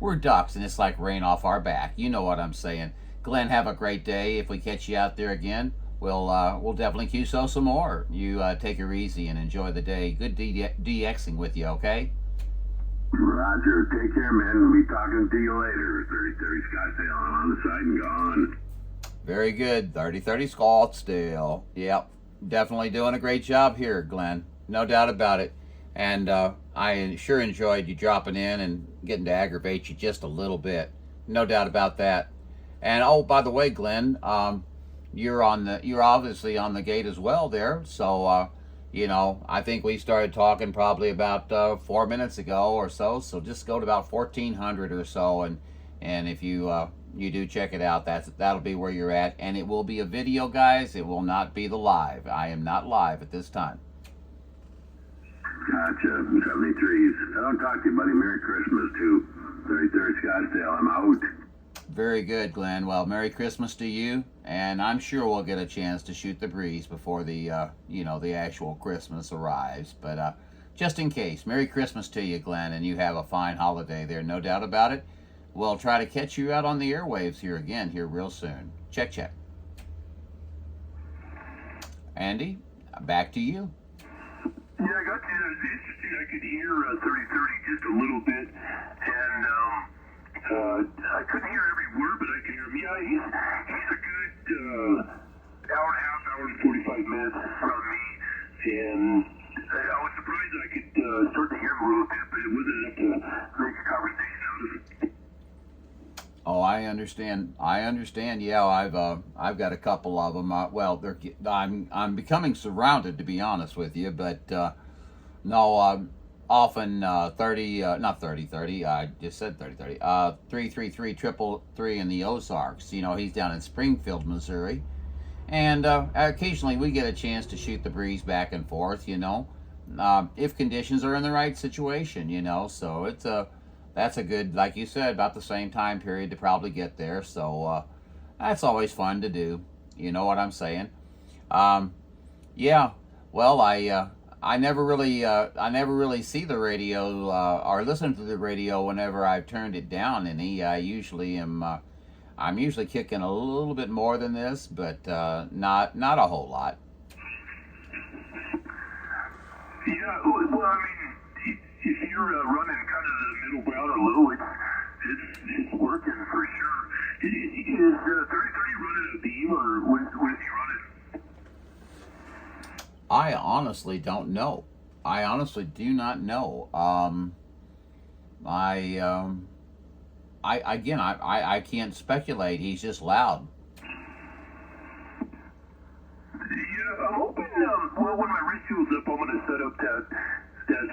we're ducks, and it's like rain off our back. You know what I'm saying. Glen, have a great day. If we catch you out there again, we'll definitely QSO some more. You take her easy and enjoy the day. Good DXing with you, okay? Roger. Take care, man. We'll be talking to you later. 3030 Scottsdale on the side and gone. Very good. 3030 Scottsdale. Yep. Definitely doing a great job here, Glen. No doubt about it. And I sure enjoyed you dropping in and getting to aggravate you just a little bit. No doubt about that. And oh, by the way, Glen, you're obviously on the gate as well there. So I think we started talking probably about 4 minutes ago or so. So just go to about 1400 or so, and if you do check it out, that'll be where you're at. And it will be a video, guys. It will not be the live. I am not live at this time. Gotcha. 73s. I don't talk to you, buddy. Merry Christmas, too. 3030 Scottsdale. I'm out. Very good, Glen. Well, Merry Christmas to you, and I'm sure we'll get a chance to shoot the breeze before the the actual Christmas arrives. But just in case, Merry Christmas to you, Glen, and you have a fine holiday there, no doubt about it. We'll try to catch you out on the airwaves here again real soon. Check. Andy, back to you. Yeah, I got to. It's interesting. I could hear 3030 just a little bit, and I couldn't hear every word, but I could hear him. Yeah, he's a good hour and a half, hour and 45 minutes from me, and I was surprised that I could start to hear him a little bit, but it wasn't enough to make a conversation out of it. Oh, I understand. Yeah, I've got a couple of them. I'm becoming surrounded, to be honest with you. But no, often 3030. I just said 3030. 333 in the Ozarks. You know, he's down in Springfield, Missouri, and occasionally we get a chance to shoot the breeze back and forth. You know, if conditions are in the right situation. You know, so that's a good, like you said, about the same time period to probably get there. So that's always fun to do. You know what I'm saying? Yeah. Well, I never really see the radio or listen to the radio whenever I've turned it down any. I'm usually kicking a little bit more than this, but not a whole lot. Yeah. Well, I mean, if you're running kind of the middle ground or low, it's working for sure. Is 3030 running a beam, or what is he running? I honestly don't know. I honestly do not know. I can't speculate. He's just loud. Yeah, I'm hoping. Well, when my wrist heals up, I'm going to set up that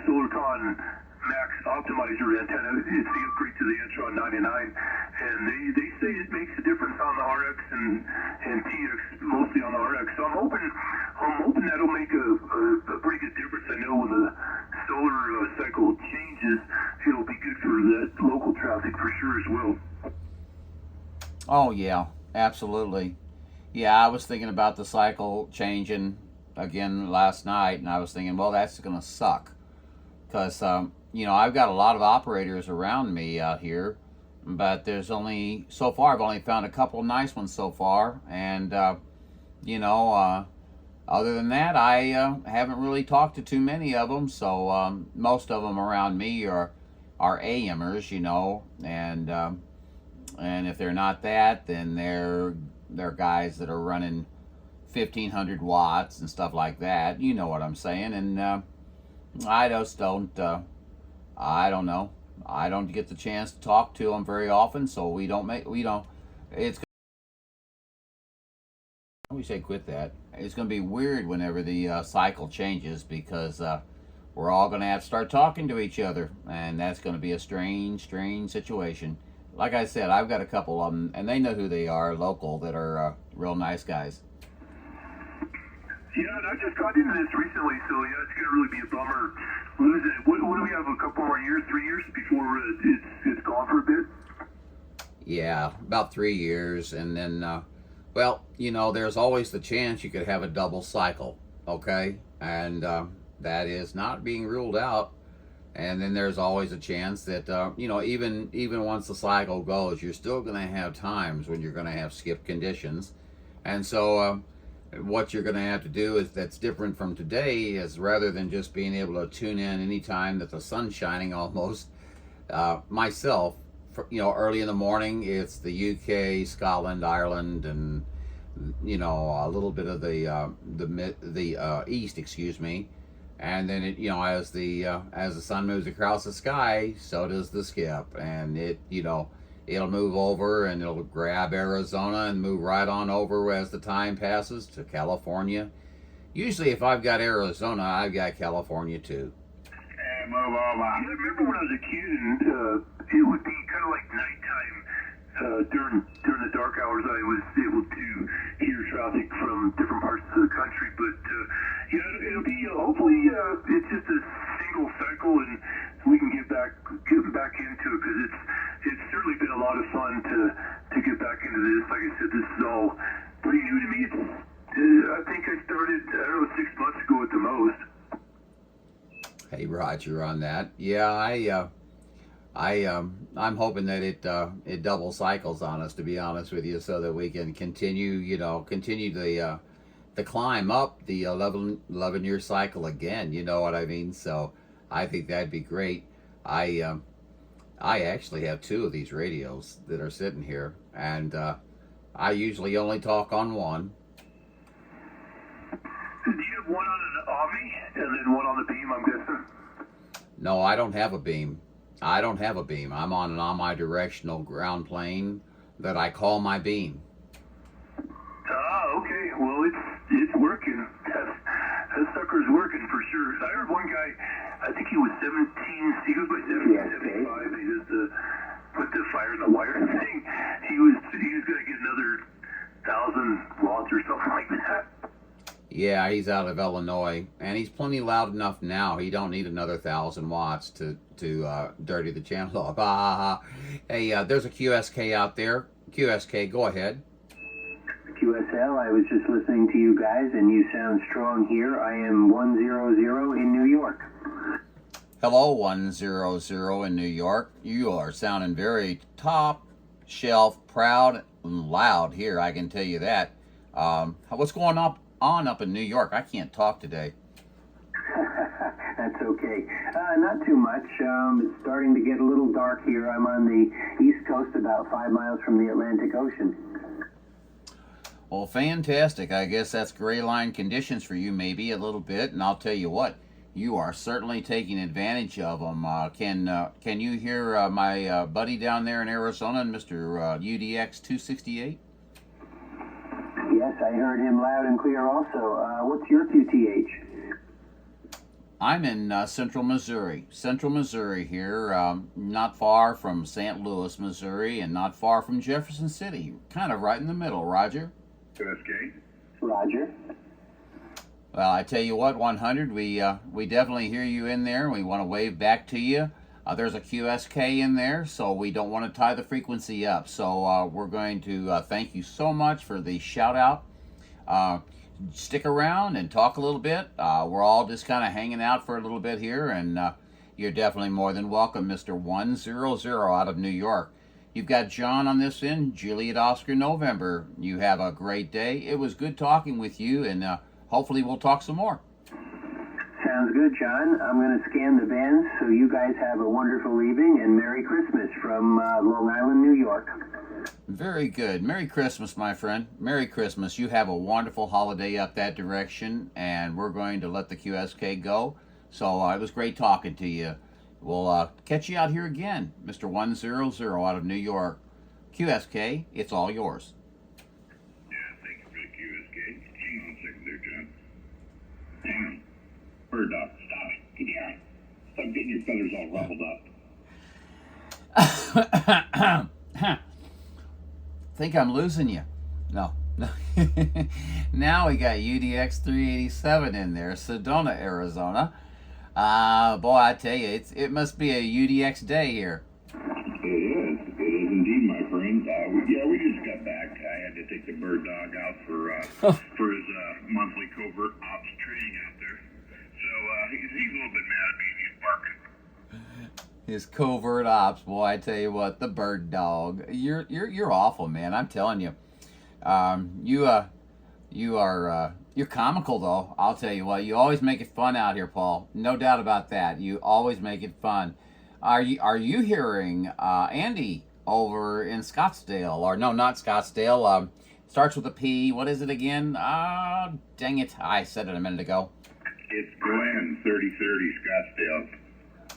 Solarcon Max optimizer antenna. It's the upgrade to the Antron 99, and they say it makes a difference on the RX and TX, mostly on the RX. So I'm hoping that'll make a pretty good difference. I know when the solar cycle changes, it'll be good for that local traffic for sure as well. Oh yeah, absolutely. Yeah, I was thinking about the cycle changing again last night, and I was thinking, well, that's going to suck. Because, you know, I've got a lot of operators around me out here, but there's only, so far, I've only found a couple of nice ones so far. And, you know, other than that, I haven't really talked to too many of them. So most of them around me are AMers, you know, and if they're not that, then they're guys that are running 1,500 watts and stuff like that. You know what I'm saying? And I just don't. I don't know. I don't get the chance to talk to them very often, so we don't. It's. We say quit that. It's going to be weird whenever the cycle changes, because we're all going to have to start talking to each other, and that's going to be a strange situation. Like I said, I've got a couple of them, and they know who they are, local, that are real nice guys. Yeah, and I just got into this recently, so yeah, it's going to really be a bummer losing it. What do we have, a couple more years, 3 years before it's gone for a bit? Yeah, about 3 years, and then, well, you know, there's always the chance you could have a double cycle, okay? And that is not being ruled out. And then there's always a chance that, you know, even once the cycle goes, you're still going to have times when you're going to have skip conditions. And so what you're going to have to do is, that's different from today, is rather than just being able to tune in any time that the sun's shining almost, myself, you know, early in the morning, it's the UK, Scotland, Ireland, and, you know, a little bit of the east, excuse me. And then it, you know, as the sun moves across the sky, so does the skip, and it, you know, it'll move over and it'll grab Arizona and move right on over as the time passes to California. Usually, if I've got Arizona, I've got California too. I remember when I was a kid, and it would be kind of like nighttime. During the dark hours, I was able to hear traffic from different parts of the country. But yeah, it'll be hopefully it's just a single cycle, and we can get back into it, because it's certainly been a lot of fun to get back into this. Like I said, this is all pretty new to me. I think I started, I don't know, 6 months ago at the most. Hey, Roger, on that. Yeah, I'm hoping that it double cycles on us, to be honest with you, so that we can continue the the climb up the 11-year cycle again. You know what I mean? So I think that'd be great. I actually have 2 of these radios that are sitting here, and I usually only talk on one. Do you have one on an Omni and then one on the beam, I'm guessing? No, I don't have a beam. I don't have a beam. I'm on an omnidirectional ground plane that I call my beam. Ah, okay. Well, it's working. That sucker's working for sure. I heard one guy, I think he was 17, he goes by 1775, he does put the fire in the wire thing. He was going to get another 1,000 watts or something like that. Yeah, he's out of Illinois, and he's plenty loud enough now. He don't need another 1,000 watts to dirty the channel up. Hey, there's a QSK out there. QSK, go ahead. QSL, I was just listening to you guys, and you sound strong here. I am 100 in New York. Hello, 100 in New York. You are sounding very top shelf, proud and loud here, I can tell you that. What's going on up in New York? I can't talk today. That's okay. Not too much. It's starting to get a little dark here. I'm on the East Coast, about 5 miles from the Atlantic Ocean. Well, fantastic. I guess that's gray line conditions for you, maybe a little bit. And I'll tell you what, you are certainly taking advantage of them. Can you hear my buddy down there in Arizona, Mr. UDX-3030? Yes, I heard him loud and clear also. What's your QTH? I'm in Central Missouri. Central Missouri here, not far from St. Louis, Missouri, and not far from Jefferson City. Kind of right in the middle, Roger. QSK? Roger. Well, I tell you what, 100, we definitely hear you in there. We want to wave back to you. There's a QSK in there, so we don't want to tie the frequency up. So we're going to thank you so much for the shout out. Stick around and talk a little bit. We're all just kind of hanging out for a little bit here, and you're definitely more than welcome, Mr. 100 out of New York. You've got John on this end, Juliet Oscar November. You have a great day. It was good talking with you, and hopefully we'll talk some more. Sounds good, John. I'm going to scan the bands, so you guys have a wonderful evening, and Merry Christmas from Long Island, New York. Very good. Merry Christmas, my friend. Merry Christmas. You have a wonderful holiday up that direction, and we're going to let the QSK go. So it was great talking to you. We'll catch you out here again, Mr. 100 out of New York. QSK, it's all yours. Yeah, thank you for the QSK. Hang on a second there, John. Hang on. Bird dog, stop it. Can you hear me? Stop getting your feathers all ruffled up. Think I'm losing you. No. Now we got UDX-3030 in there, Sedona, Arizona. Boy, I tell you, it must be a UDX day here. It is indeed, my friend. We just got back. I had to take the bird dog out for his monthly covert ops training out there. So he's a little bit mad at me. He's barking. His covert ops, boy, I tell you what, the bird dog. You're awful, man. I'm telling you. You're comical though. I'll tell you what. You always make it fun out here, Paul. No doubt about that. You always make it fun. Are you hearing Andy over in Scottsdale? Or no, not Scottsdale. Starts with a P. What is it again? Dang it! I said it a minute ago. It's Glen 3030 Scottsdale.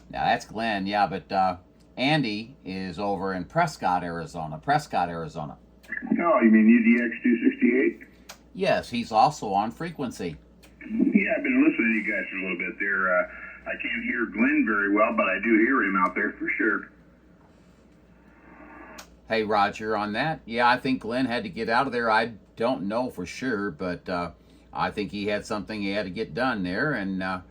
Now that's Glenn, yeah, but Andy is over in Prescott, Arizona. Oh, you mean UDX 268? Yes, he's also on frequency. Yeah, I've been listening to you guys for a little bit there. I can't hear Glenn very well, but I do hear him out there for sure. Hey, Roger, on that, yeah, I think Glenn had to get out of there. I don't know for sure, but I think he had something he had to get done there, and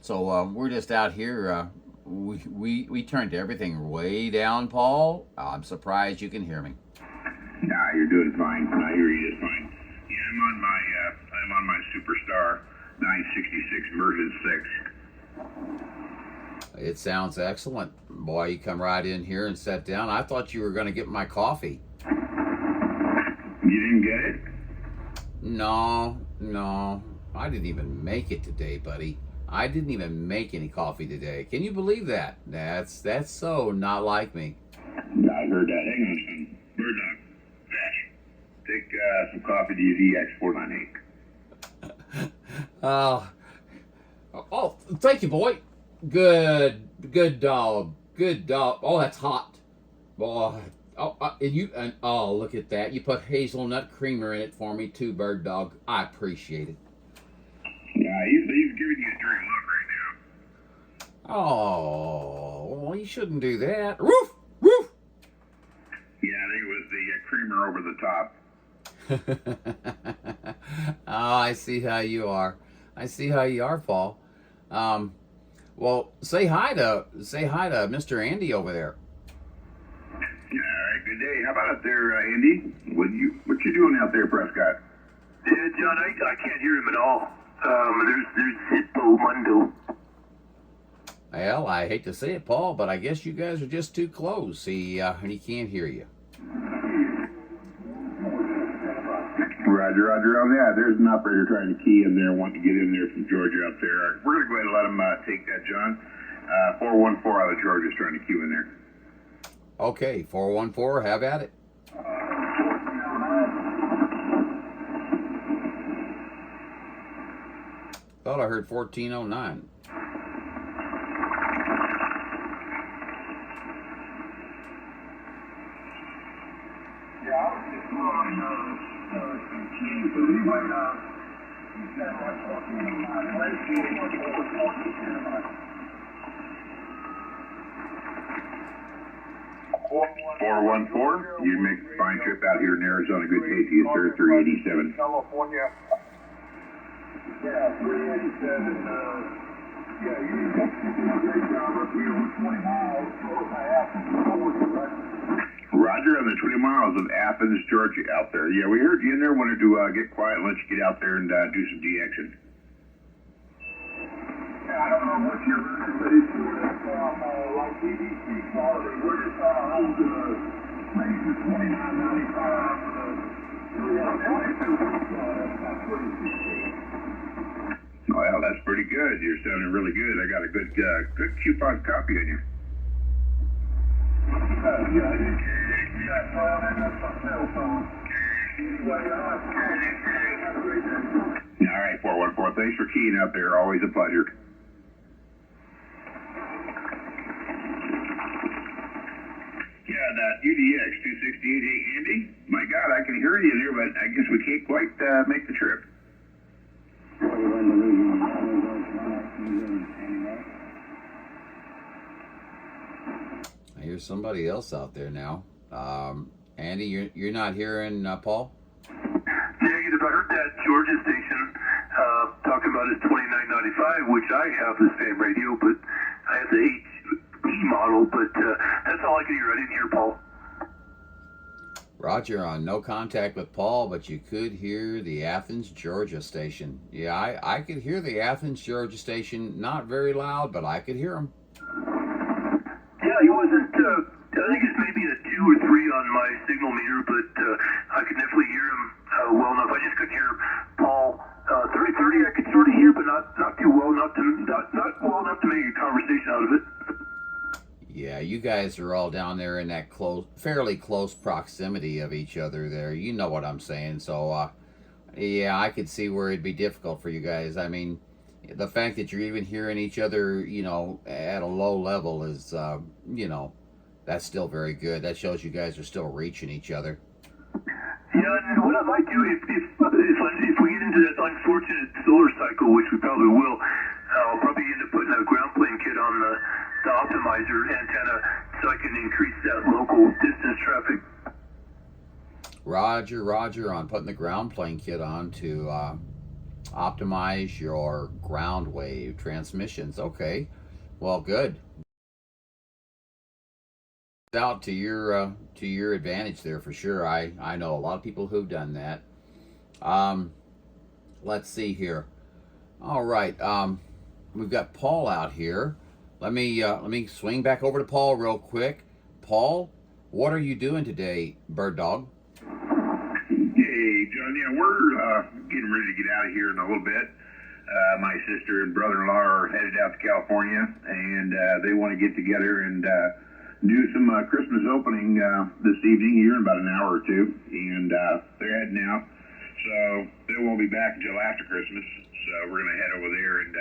so we're just out here. We turned everything way down, Paul. I'm surprised you can hear me. Nah, you're doing fine. I hear you just fine. Yeah, I'm on my Superstar 966 version 6. It sounds excellent. Boy, you come right in here and sat down. I thought you were going to get my coffee. You didn't get it? No, No, I didn't even make it today, buddy. I didn't even make any coffee today. Can you believe that? That's so not like me. Yeah, I heard that. Hang on, son. Bird dog. Fish. Take some coffee to UDX-3030. Oh, thank you, boy. Good dog. Good dog. Oh, that's hot. Boy. Oh, look at that. You put hazelnut creamer in it for me too, bird dog. I appreciate it. Yeah, he's giving you a dirty look right now. Oh, well, you shouldn't do that. Woof, woof. Yeah, I think it was the creamer over the top. Oh, I see how you are. I see how you are, Paul. Well, say hi to Mr. Andy over there. Yeah, all right, good day. How about up there, Andy? What you doing out there, Prescott? Yeah, John, I can't hear him at all. There's Zippo Mundo. Well, I hate to say it, Paul, but I guess you guys are just too close. He can't hear you. Roger on that. There's an operator trying to key in there, wanting to get in there from Georgia up there. We're going to go ahead and let him take that, John. 414 out of Georgia is trying to queue in there. Okay, 414, have at it. Thought I heard 1409. Four one four. You make a fine trip out here in Arizona. Good day to you, sir. 387. California. Yeah, 387. Yeah, you did a great job up here with 20 miles. Roger on the 20 miles of Athens, Georgia out there. Yeah, we heard you in there. Wanted to get quiet and let you get out there and do some DXing. Yeah, I don't know what you're running, but it's like BBC quality. We're just on the major 2995 for the 322. Well, that's pretty good. You're sounding really good. I got a good coupon copy on you. Yeah, I did. That's my cell phone. Anyway, have a great day. All right, 414. Thanks for keying out there. Always a pleasure. Yeah, that UDX-3030. Hey, Andy? My God, I can hear you there, but I guess we can't quite make the trip. I hear somebody else out there now. Andy, you're not hearing Paul? Negative. I heard that Georgia station talking about his 2995, which I have the same radio, but I have the HE model, but that's all I could hear. I didn't hear Paul. Roger, on no contact with Paul, but you could hear the Athens, Georgia station. Yeah, I could hear the Athens, Georgia station, not very loud, but I could hear him. Yeah, he wasn't, I think it's maybe a 2 or 3 on my signal meter, but I could definitely hear him well enough. I just couldn't hear Paul. 3030 I could sort of hear, but not too well, not well enough to make a conversation out of it. Yeah, you guys are all down there in that fairly close proximity of each other there. You know what I'm saying. So, yeah, I could see where it'd be difficult for you guys. I mean, the fact that you're even hearing each other, you know, at a low level is, you know, that's still very good. That shows you guys are still reaching each other. Yeah, and what I might do, if we get into that unfortunate solar cycle, which we probably will, I'll probably end up putting a ground plane kit on the optimizer antenna so I can increase that local distance traffic. Roger on putting the ground plane kit on to optimize your ground wave transmissions. Okay, well, good. Out to your advantage there for sure. I know a lot of people who've done that. Let's see here. All right, we've got Paul out here. Let me swing back over to Paul real quick. Paul, what are you doing today, Bird Dog? Hey, Hey, John, yeah, we're getting ready to get out of here in a little bit. My sister and brother-in-law are headed out to California, and they want to get together and do some Christmas opening this evening here in about an hour or two, and they're heading out. So they won't be back until after Christmas, so we're going to head over there and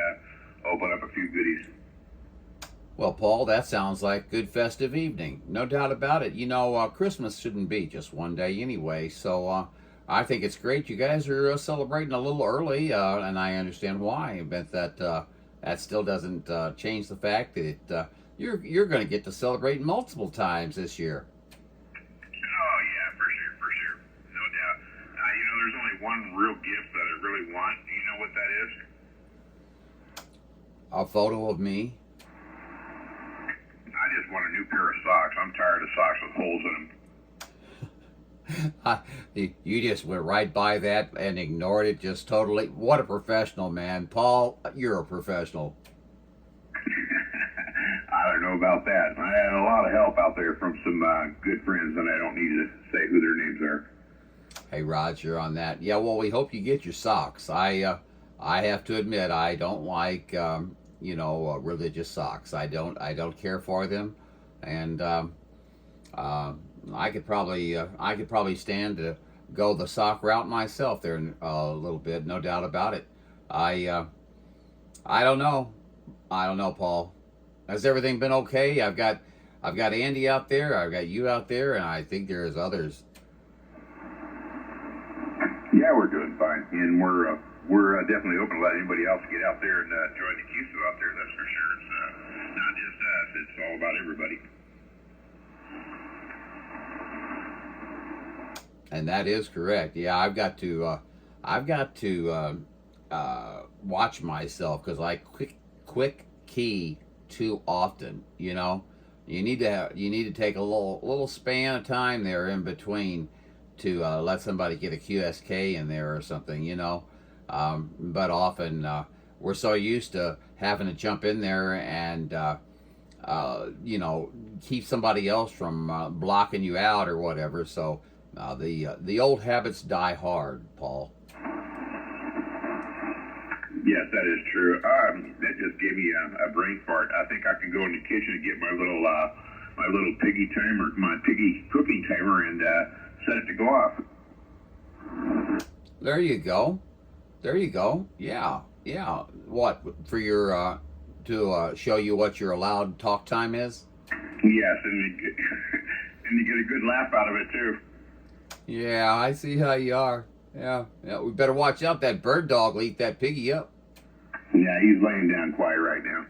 open up a few goodies. Well, Paul, that sounds like a good festive evening. No doubt about it. You know, Christmas shouldn't be just one day anyway, so I think it's great you guys are celebrating a little early, and I understand why, but that still doesn't change the fact that you're going to get to celebrate multiple times this year. Oh, yeah, for sure. No doubt. There's only one real gift that I really want. Do you know what that is? A photo of me? I just want a new pair of socks. I'm tired of socks with holes in them. You just went right by that and ignored it just totally. What a professional, man. Paul, you're a professional. I don't know about that. I had a lot of help out there from some good friends, and I don't need to say who their names are. Hey, Roger, on that. Yeah, well, we hope you get your socks. I have to admit, I don't like religious socks. I don't care for them, and I could probably stand to go the sock route myself there in a little bit, no doubt about it. I don't know, Paul. Has everything been okay? I've got Andy out there, I've got you out there, and I think there's others. Yeah, we're doing fine, and we're definitely open to let anybody else get out there and join the QSO out there. That's for sure. It's not just us; it's all about everybody. And that is correct. Yeah, I've got to watch myself because I quick key too often. You know, you need to take a little span of time there in between to let somebody get a QSK in there or something. You know, but often we're so used to having to jump in there and keep somebody else from blocking you out or whatever. So. The old habits die hard, Paul. Yes, that is true. That just gave me a brain fart. I think I can go in the kitchen and get my little piggy timer, my piggy cooking timer, and set it to go off. There you go. Yeah. What for your to show you what your allowed talk time is? Yes, and you get a good laugh out of it too. Yeah, I see how you are. Yeah, we better watch out. That bird dog will eat that piggy up. Yeah, he's laying down quiet right now.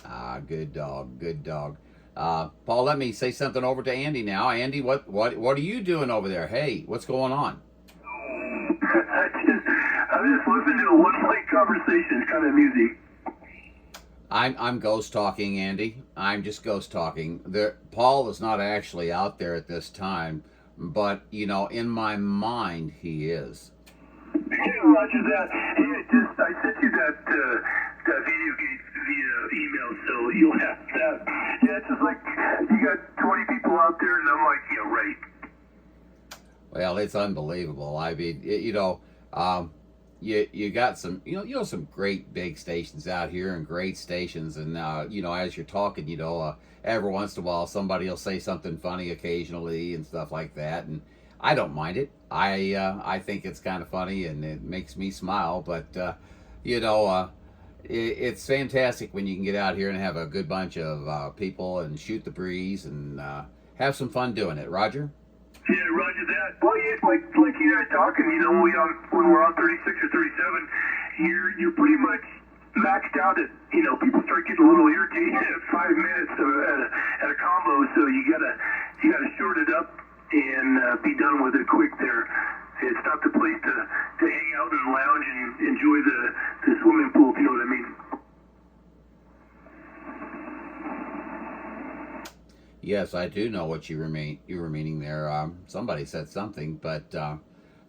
Ah, good dog. Paul, let me say something over to Andy now. Andy, what are you doing over there? Hey, what's going on? I'm just listening to a one-way conversation. It's kind of music. I'm ghost talking, Andy. I'm just ghost talking. Paul is not actually out there at this time. But, in my mind, he is. Hey, Roger that. Hey, I sent you that video via email, so you'll have that. Yeah, it's just like you got 20 people out there, and I'm like, yeah, right. Well, it's unbelievable. I mean, you got some, some great big stations out here and great stations. And, as you're talking, every once in a while, somebody will say something funny occasionally and stuff like that. And I don't mind it. I think it's kind of funny and it makes me smile. But, it's fantastic when you can get out here and have a good bunch of people and shoot the breeze and have some fun doing it. Roger? Yeah, Roger that. Well, yeah, like you and I talking, when we're on 36 or 37, you're pretty much maxed out at, people start getting a little irritated at 5 minutes at a combo, so you gotta short it up and be done with it quick there. It's not the place to hang out and lounge and enjoy the swimming pool, if you know what I mean. Yes, I do know what you were meaning there. Somebody said something, but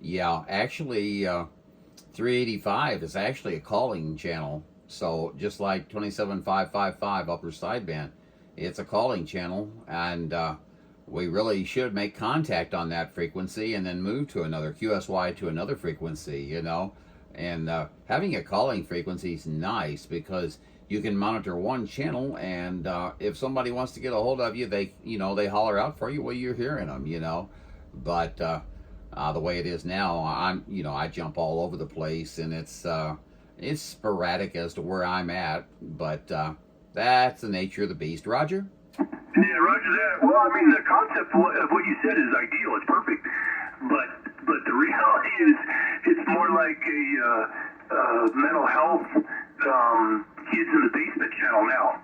yeah, actually, 385 is actually a calling channel. So just like 27555 upper sideband, it's a calling channel, and we really should make contact on that frequency and then move to another QSY to another frequency, you know. And having a calling frequency is nice because you can monitor one channel, and if somebody wants to get a hold of you, they holler out for you while you're hearing them, you know. But the way it is now, I jump all over the place, and it's sporadic as to where I'm at, but that's the nature of the beast. Roger? Yeah, roger that. Well, I mean, the concept of what you said is ideal. It's perfect. But the reality is, it's more like a mental health kids in the basement channel now.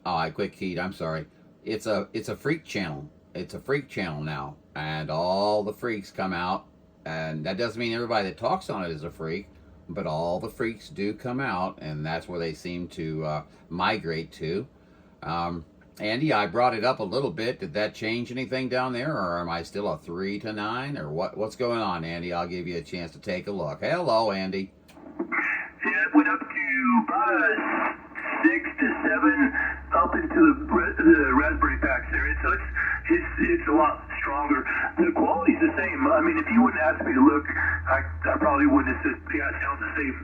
I quick keyed. I'm sorry. It's a freak channel. It's a freak channel now, and all the freaks come out. And that doesn't mean everybody that talks on it is a freak, but all the freaks do come out, and that's where they seem to migrate to. Andy, I brought it up a little bit. Did that change anything down there, or am I still a 3 to 9, or what's going on, Andy? I'll give you a chance to take a look. Hello, Andy. Yeah, it went up to about a 6 to 7 up into the Raspberry Packs there. So it's a lot stronger. The quality's the same. I mean, if you wouldn't ask me to look, I probably wouldn't have said, yeah, it sounds the same.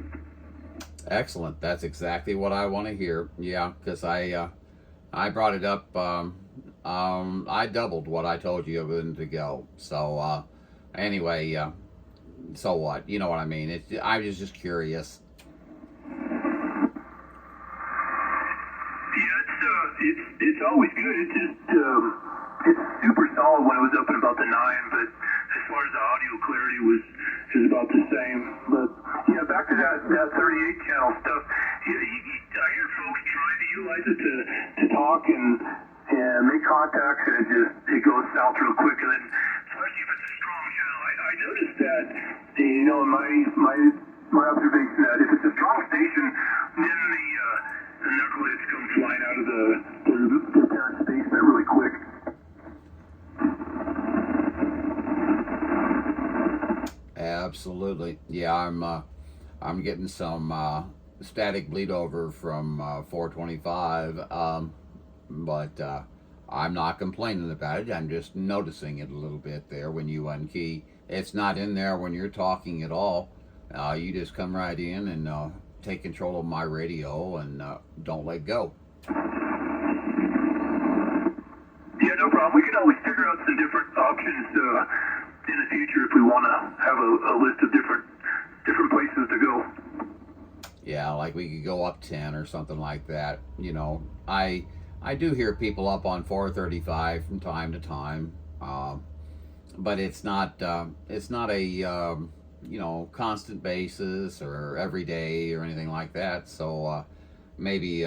Excellent. That's exactly what I want to hear. Yeah, because I brought it up. I doubled what I told you a minute ago. So anyway, so what? You know what I mean? I was just curious. It's always good. It's just it's super solid when it was up at about the 9, but as far as the audio clarity is about the same. But yeah, back to that 38 channel stuff. I hear folks trying to utilize it to talk and make contacts, and it goes south real quick. And then, especially if it's a strong channel, I noticed that, you know, my observation that if it's a strong station, then the knuckleheads come flying out of the parent basement really quick. Absolutely. Yeah, I'm getting some static bleed over from 425, but I'm not complaining about it. I'm just noticing it a little bit there when you unkey. It's not in there when you're talking at all. You just come right in and take control of my radio and don't let go. Yeah, no problem. We can always figure out some different options in the future if we want to have a list of different places to go. Yeah, like we could go up 10 or something like that. You know, I do hear people up on 435 from time to time, but it's not a constant basis or every day or anything like that. So maybe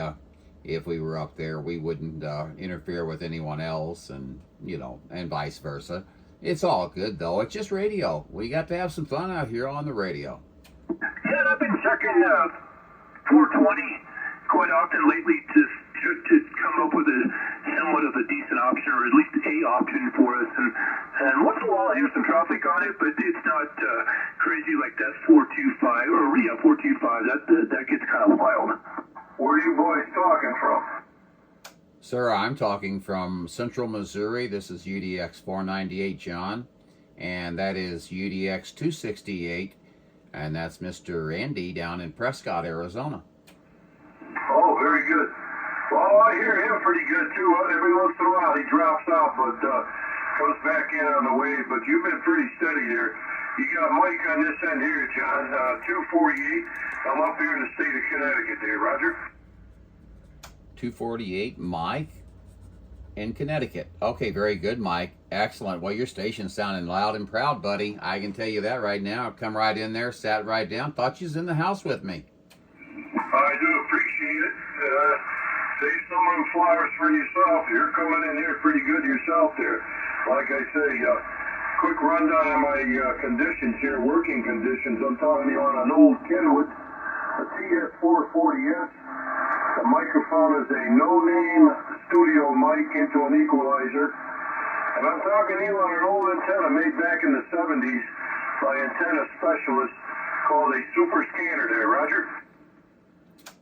if we were up there, we wouldn't interfere with anyone else, and and vice versa. It's all good though. It's just radio. We got to have some fun out here on the radio. Yeah, and I've been checking 420 quite often lately to come up with a somewhat of a decent option, or at least a option for us. And once in a while I hear some traffic on it, but it's not crazy like that 425 or 425. That gets kind of wild. Where are you boys talking from? Sir, I'm talking from Central Missouri. This is UDX-3030, John, and that is UDX-3030, and that's Mr. Andy down in Prescott, Arizona. Oh, very good. Well, I hear him pretty good too. Every once in a while he drops out, but comes back in on the wave. But you've been pretty steady there. You got Mike on this end here, John. 248. I'm up here in the state of Connecticut there, Roger. 248, Mike in Connecticut. Okay, very good, Mike. Excellent. Well, your station's sounding loud and proud, buddy. I can tell you that right now. I've come right in there, sat right down, thought you was in the house with me. I do appreciate it. Save some of them flowers for yourself. You're coming in here pretty good yourself there. Like I say, quick rundown on my conditions here, working conditions. I'm talking to you on an old Kenwood, a TS440S. The microphone is a no-name studio mic into an equalizer. And I'm talking to you on an old antenna made back in the 70s by antenna specialists called a super scanner there, Roger.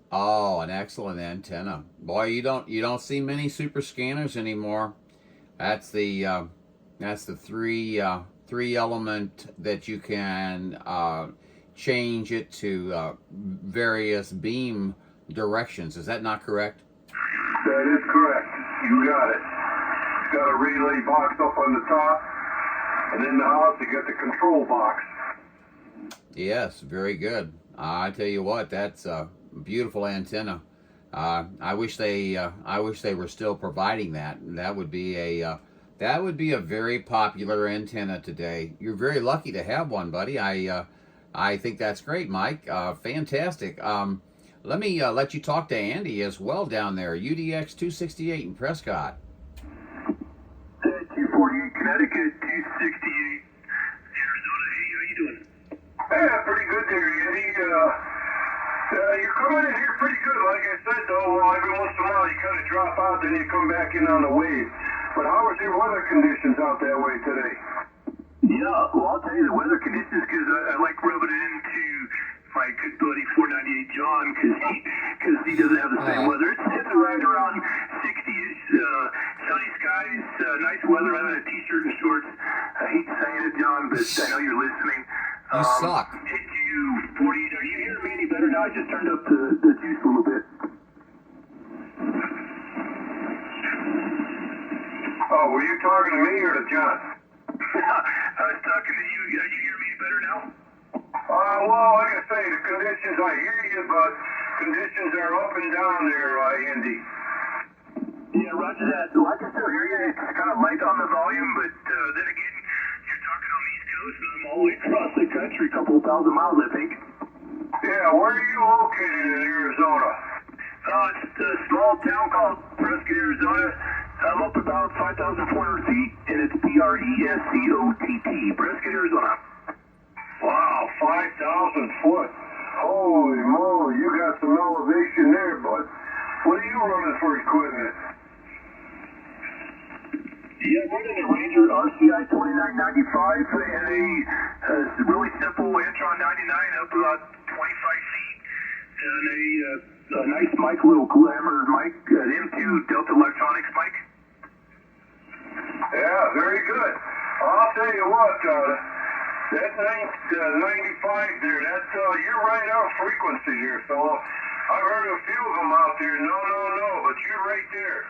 Oh, an excellent antenna. Boy, you don't see many super scanners anymore. That's the three element that you can change it to various beam directions. Is that not correct? That is correct. You got it. It's got a relay box up on the top, and in the house you got the control box. Yes, very good. I tell you what, that's a beautiful antenna. I wish they were still providing that. That would be a very popular antenna today. You're very lucky to have one, buddy. I think that's great, Mike. Fantastic. Let me let you talk to Andy as well down there, UDX-3030 in Prescott. 248 Connecticut, 268 Arizona. Hey, how you doing? Yeah, pretty good there, Andy. You're coming in here pretty good, like I said, though. Every once in a while you kind of drop out, then you come back in on the wave. But how was your weather conditions out that way today? Yeah, well, I'll tell you the weather conditions, because I like rubbing it into my good buddy 498 John, because he doesn't have the same weather. It's right around 60-ish, sunny skies, nice weather. I'm in a t-shirt and shorts. I hate saying it, John, but I know you're listening. You suck. Hey, you 40, are you hearing me any better now? I just turned up the juice a little bit. Oh, were you talking to me or to John? I was talking to you. Are you hearing me better now? Well, like I say, the conditions, I hear you, but conditions are up and down there, Andy. Yeah, roger that. Well, I can still hear you. It's kind of light on the volume, but then again, you're talking on the East Coast, and I'm all the way across the country, a couple thousand miles, I think. Yeah, where are you located in Arizona? It's a small town called Prescott, Arizona. I'm up about 5,400 feet, and it's Prescott, Prescott, Arizona. Wow, 5,000 foot. Holy moly, you got some elevation there, bud. What are you running for equipment? Yeah, I'm running a Ranger RCI 2995 and a really simple Antron 99 up about 25 feet, and a nice mic, little Glamour mic, an M2 Delta Electronics mic. Yeah, very good. I'll tell you what, that 95 there, that's, you're right on frequency here, fella. I've heard a few of them out there, no, but you're right there.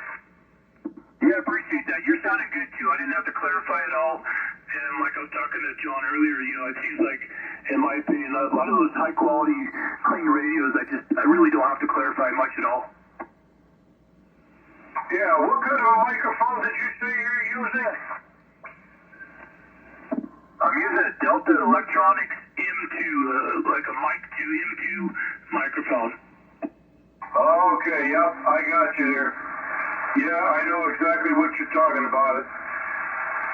Yeah, I appreciate that. You're sounding good, too. I didn't have to clarify it all. And like I was talking to John earlier, it seems like, in my opinion, a lot of those high-quality, clean radios, I really don't have to clarify much at all. Yeah, what kind of a microphone did you say you're using? I'm using a Delta Electronics M2, like a mic 2 M2 microphone. Okay, yep, I got you there. Yeah, I know exactly what you're talking about.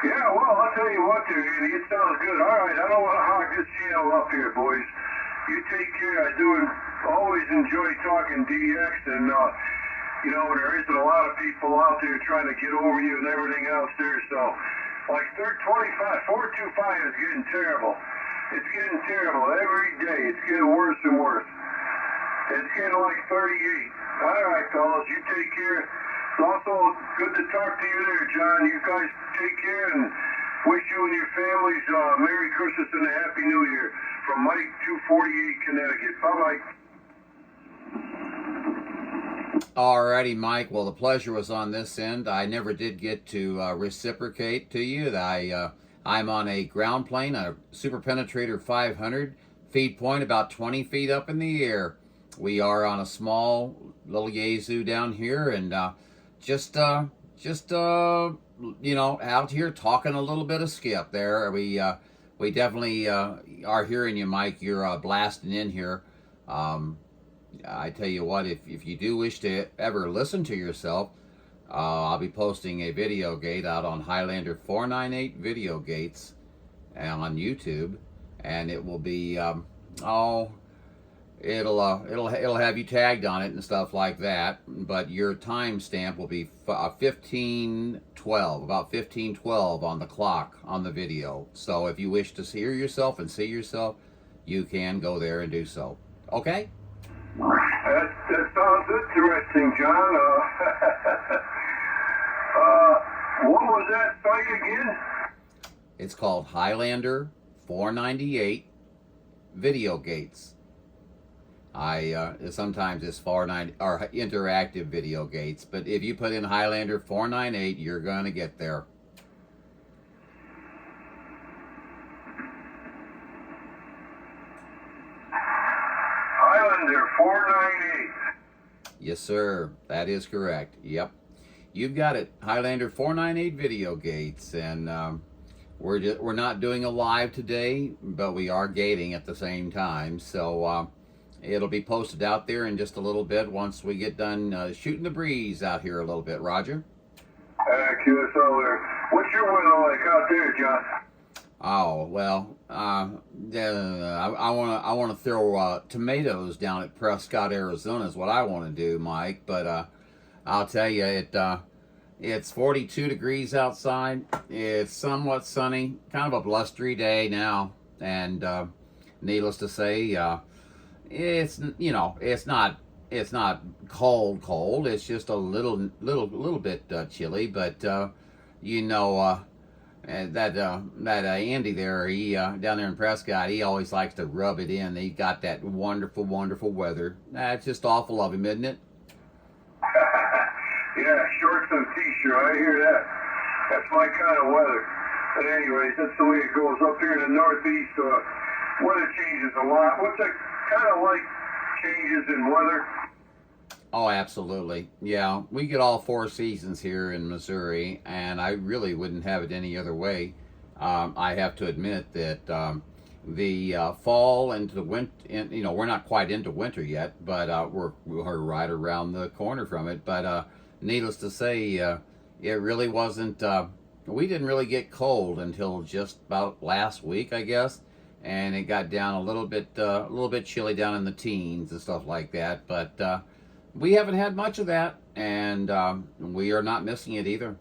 Yeah, well, I'll tell you what there, Andy, it sounds good. All right, I don't want to hog this channel up here, boys. You take care. I do always enjoy talking DX, and, there isn't a lot of people out there trying to get over you and everything else there, so, like 425 is getting terrible. It's getting terrible every day. It's getting worse and worse. It's getting like 38. All right, fellas, you take care. It's also good to talk to you there, John. You guys take care, and wish you and your families Merry Christmas and a Happy New Year. From Mike, 248 Connecticut. Bye-bye. Alrighty, Mike. Well, the pleasure was on this end. I never did get to reciprocate to you. I'm on a ground plane, a Super Penetrator 500, feed point about 20 feet up in the air. We are on a small little Yazoo down here, and just out here talking a little bit of skip there. We definitely are hearing you, Mike. You're blasting in here. I tell you what, if you do wish to ever listen to yourself, I'll be posting a video gate out on Highlander 498 Video Gates on YouTube, and it will be it'll have you tagged on it and stuff like that, but your timestamp will be 15:12 on the clock on the video. So if you wish to hear yourself and see yourself, you can go there and do so. Okay? That sounds interesting, John. What was that site again? It's called Highlander 498 Video Gates. Sometimes it's 490 or interactive video gates, but if you put in Highlander 498, you're going to get there. Highlander 498. Yes, sir. That is correct. Yep. You've got it. Highlander 498 Video Gates, and we're not doing a live today, but we are gating at the same time. So it'll be posted out there in just a little bit once we get done shooting the breeze out here a little bit. Roger. QSL there. What's your weather like out there, John? Oh well, I want to throw tomatoes down at Prescott, Arizona is what I want to do, Mike. But I'll tell you, it's 42 degrees outside. It's somewhat sunny, kind of a blustery day now, and needless to say, it's it's not cold. It's just a little bit chilly, but and that Andy there, he down there in Prescott, he always likes to rub it in. He got that wonderful weather. It's just awful of him, isn't it? Yeah, shorts and t-shirt. I hear that. That's my kind of weather. But anyways, that's the way it goes up here in the Northeast. Weather changes a lot. What's that kind of like changes in weather? Oh, absolutely. Yeah, we get all four seasons here in Missouri, and I really wouldn't have it any other way. I have to admit that the fall into the winter, we're not quite into winter yet, but we're right around the corner from it. But needless to say, it really wasn't. We didn't really get cold until just about last week, I guess, and it got down a little bit chilly down in the teens and stuff like that. But we haven't had much of that, and we are not missing it either.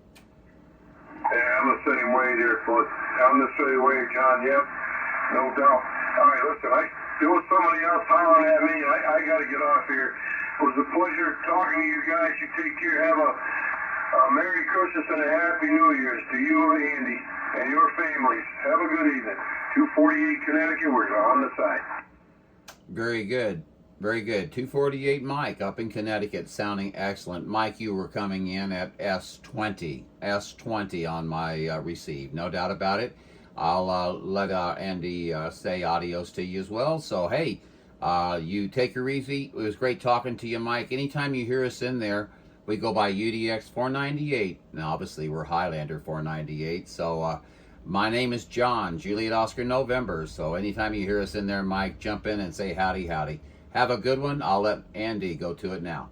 Yeah, I'm the same way there, bud. I'm the same way, John. Yep, no doubt. All right, listen, there was somebody else hollering at me, and I got to get off here. It was a pleasure talking to you guys. You take care. Have a Merry Christmas and a Happy New Year's to you and Andy and your families. Have a good evening. 248 Connecticut, we're on the side. Very good. Very good. 248 Mike up in Connecticut, sounding excellent. Mike, you were coming in at S20 on my receive, no doubt about it. I'll let Andy say adios to you as well. So, hey, you take her easy. It was great talking to you, Mike. Anytime you hear us in there, we go by UDX-3030. Now, obviously, we're Highlander 498. So, my name is John, Juliet Oscar November. So, anytime you hear us in there, Mike, jump in and say howdy. Have a good one. I'll let Andy go to it now.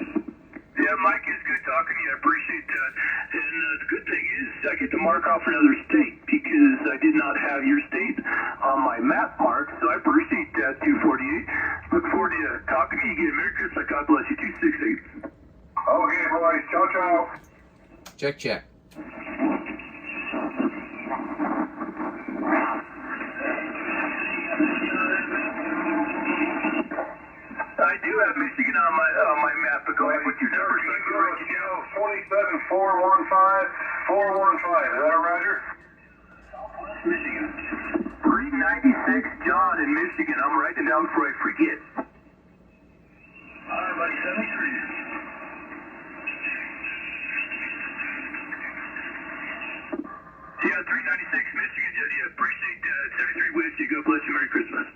Yeah, Mike, it's good talking to you. I appreciate that. And the good thing is I get to mark off another state because I did not have your state on my map mark. So I appreciate that, 248. Look forward to talking to you again. Merry Christmas. God bless you, 268. Okay, boys. Ciao. Check. I do have Michigan on my map, but go ahead with your numbers. So I can write you down. 27415. Is that a Roger? Michigan. 396 John in Michigan. I'm writing down before I forget. All right, buddy. 73. Yeah, 396 Michigan. Yeah, appreciate that. 73 with you. God bless you. Merry Christmas.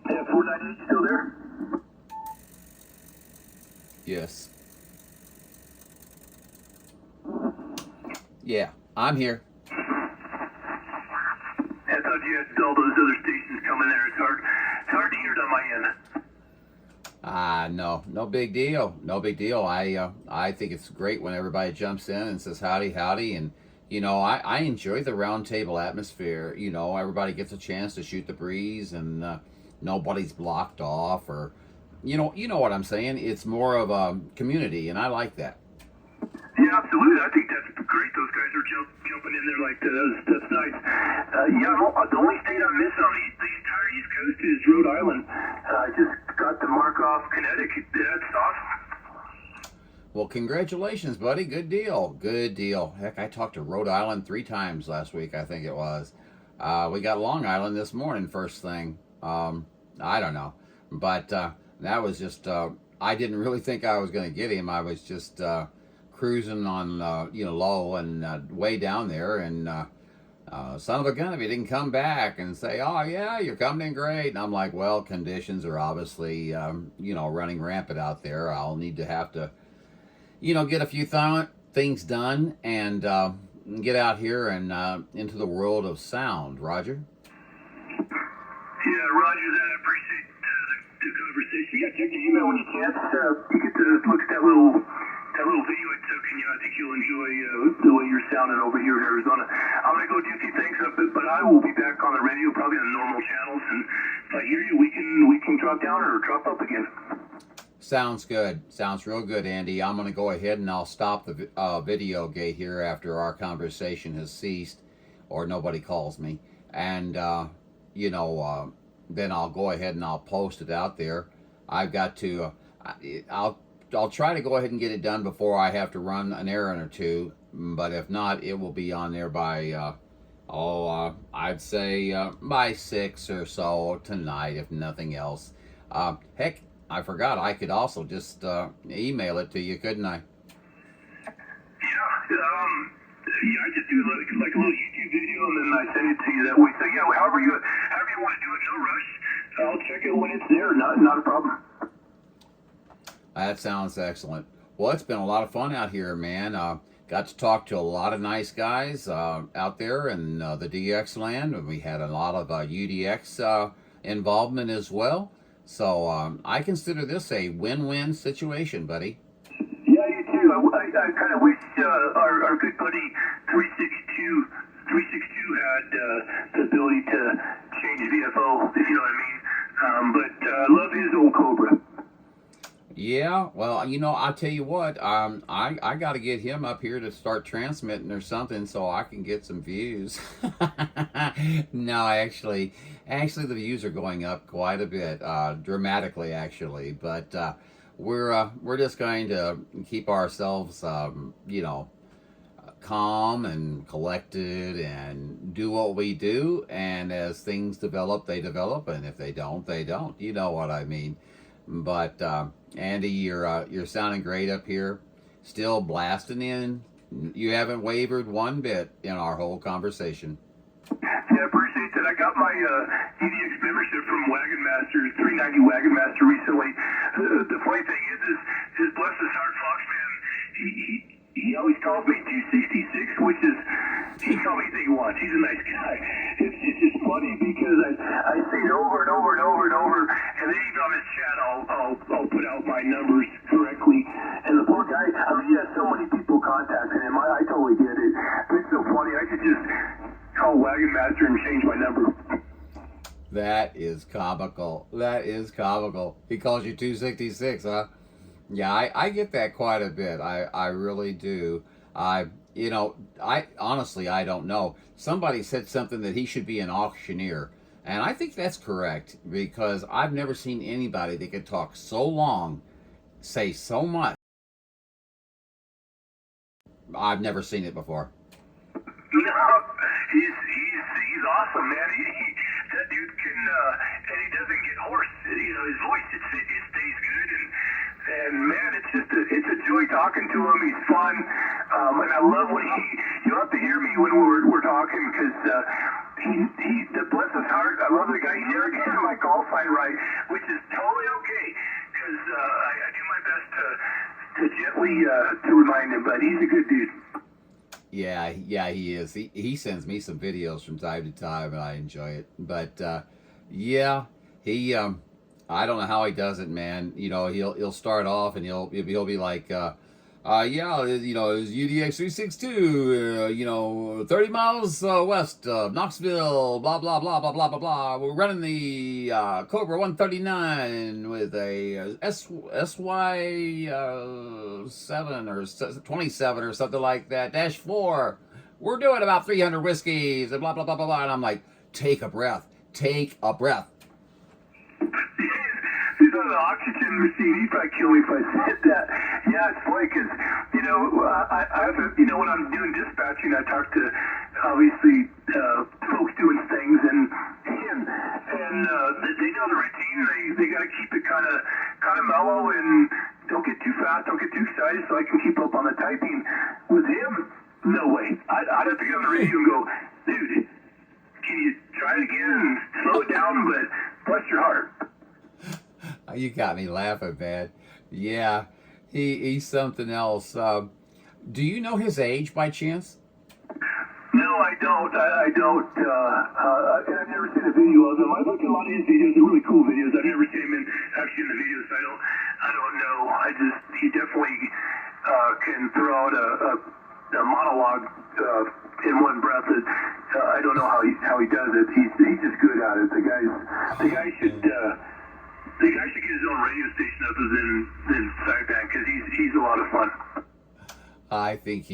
Yeah, 498 still there? Yes. Yeah, I'm here. I thought you had all those other stations coming there. It's hard to hear it on my end. No big deal. I think it's great when everybody jumps in and says howdy, and I enjoy the round table atmosphere. Everybody gets a chance to shoot the breeze, and nobody's blocked off, or you know what I'm saying. It's more of a community, and I like that. Yeah, absolutely. I think that's great. Those guys are jumping in there like that's nice. Yeah, well, the only state I miss on the entire East Coast is Rhode Island. I just got the mark off Connecticut. That's awesome. Well, congratulations, buddy. Good deal. Good deal. Heck, I talked to Rhode Island 3 times last week, I think it was. We got Long Island this morning, first thing. I don't know. But that was just, I didn't really think I was going to get him. I was just cruising on, low and way down there. And son of a gun, if he didn't come back and say, oh, yeah, you're coming in great. And I'm like, well, conditions are obviously, running rampant out there. I'll need to have to, get a few things done and get out here and into the world of sound. Roger? Yeah, Roger that. I appreciate the conversation. Yeah, check the email when you can. You get to look at that little video I took, and I think you'll enjoy the way you're sounding over here in Arizona. I'm going to go do a few things up, but I will be back on the radio, probably on normal channels, and if I hear you, we can drop down or drop up again. Sounds good. Sounds real good, Andy. I'm going to go ahead and I'll stop the video gate here after our conversation has ceased, or nobody calls me, and then I'll go ahead and I'll post it out there. I've got to, I'll try to go ahead and get it done before I have to run an errand or two, but if not, it will be on there by, I'd say by 6 or so tonight, if nothing else. Heck, I forgot, I could also just email it to you, couldn't I? Yeah, I just do like a little YouTube video and then I send it to you that way. So yeah, however you want to do it, no rush. I'll check it when it's there. Not a problem. That sounds excellent. Well, it's been a lot of fun out here, man. Got to talk to a lot of nice guys out there in the DX land, and we had a lot of UDX involvement as well. So I consider this a win-win situation, buddy. Yeah, you too. I kind of wish our good buddy 362 had the ability to change VFO, if you know what I mean. But love his old Cobra. Yeah, well, I'll tell you what, I got to get him up here to start transmitting or something so I can get some views. No, actually, the views are going up quite a bit, dramatically, actually. But we're just going to keep ourselves, calm and collected and do what we do. And as things develop, they develop, and if they don't, they don't. You know what I mean. But Andy, you're sounding great up here. Still blasting in. You haven't wavered one bit in our whole conversation. Yeah, I appreciate that. I got my UDX membership from Wagon Master, 390 Wagon Master recently. The funny thing is bless his heart, Foxman, he always calls me 266, which is, he can call me anything he wants. He's a nice guy. It's just funny because I say it over and over and over and over, and then even on his chat, I'll put out my numbers correctly. And the poor guy, I mean, he has so many people contacting him. I totally get it. But it's so funny. I could just call Wagon Master and change my number. That is comical. That is comical. He calls you 266, huh? Yeah, I get that quite a bit. I really do. I honestly, I don't know. Somebody said something that he should be an auctioneer. And I think that's correct, because I've never seen anybody that could talk so long, say so much. I've never seen it before. No, he's awesome, man. That dude can, and he doesn't get hoarse. His voice, it stays good, and man, it's a joy talking to him. He's fun, and I love when you'll have to hear me when we're talking, because bless his heart, I love the guy. He never gets my call sign right, which is totally okay, because I do my best to gently to remind him, but he's a good dude. Yeah, he is. He sends me some videos from time to time, and I enjoy it. But yeah, he I don't know how he does it, man. He'll start off and he'll be like, Yeah, you know, it was UDX-3030, you know, 30 miles west of Knoxville, blah, blah, blah, blah, blah, blah, blah. We're running the Cobra 139 with a SY 7 or 27 or something like that, -4. We're doing about 300 whiskeys and blah, blah, blah, blah, blah. And I'm like, take a breath. Take a breath. He's on the oxygen machine. He'd probably kill me if I said that. Yeah, it's funny because, you know, when I'm doing dispatching, I talk to, obviously, folks doing things, and they know the routine. They got to keep it kind of mellow and don't get too fast, don't get too excited, so I can keep up on the typing. With him, no way. I'd have to get on the radio and go, dude, can you try it again and slow it down, but bless your heart. You got me laughing, man. Yeah, he's something else. Do you know his age by chance? No, I don't. I don't. And I've never seen a video of him. I looked at a lot of his videos. They're really cool videos. I've never seen him actually in the videos. I don't know. He definitely can throw out a monologue in one breath. That I don't know how he does it. He's just good at it. The guy should. The guy should get his own radio station other than Sideband, because he's a lot of fun. I think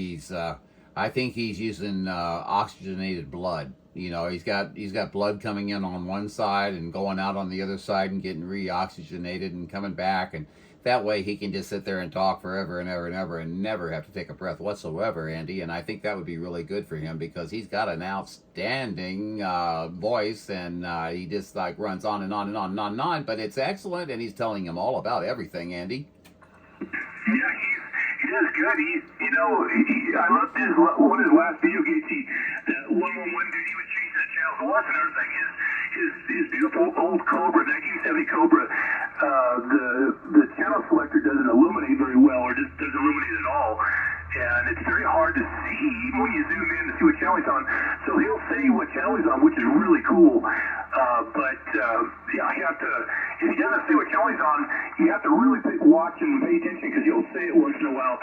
he's using oxygenated blood. You know, he's got blood coming in on one side and going out on the other side and getting reoxygenated and coming back, and that way he can just sit there and talk forever and ever and ever and never have to take a breath whatsoever, Andy. And I think that would be really good for him because he's got an outstanding voice, and he just like runs on and on and on and on and on. But it's excellent, and he's telling him all about everything, Andy. Yeah, he does good. I loved one of his last video games. That 111 dude, he was chasing the channel. So that's another thing. His beautiful old Cobra, 1970 Cobra. The channel selector doesn't illuminate very well, or just doesn't illuminate at all. And it's very hard to see even when you zoom in to see what channel he's on. So he'll say what channel he's on, which is really cool. Yeah, you have to, if he doesn't say what channel he's on, you have to really watch and pay attention, because he'll say it once in a while.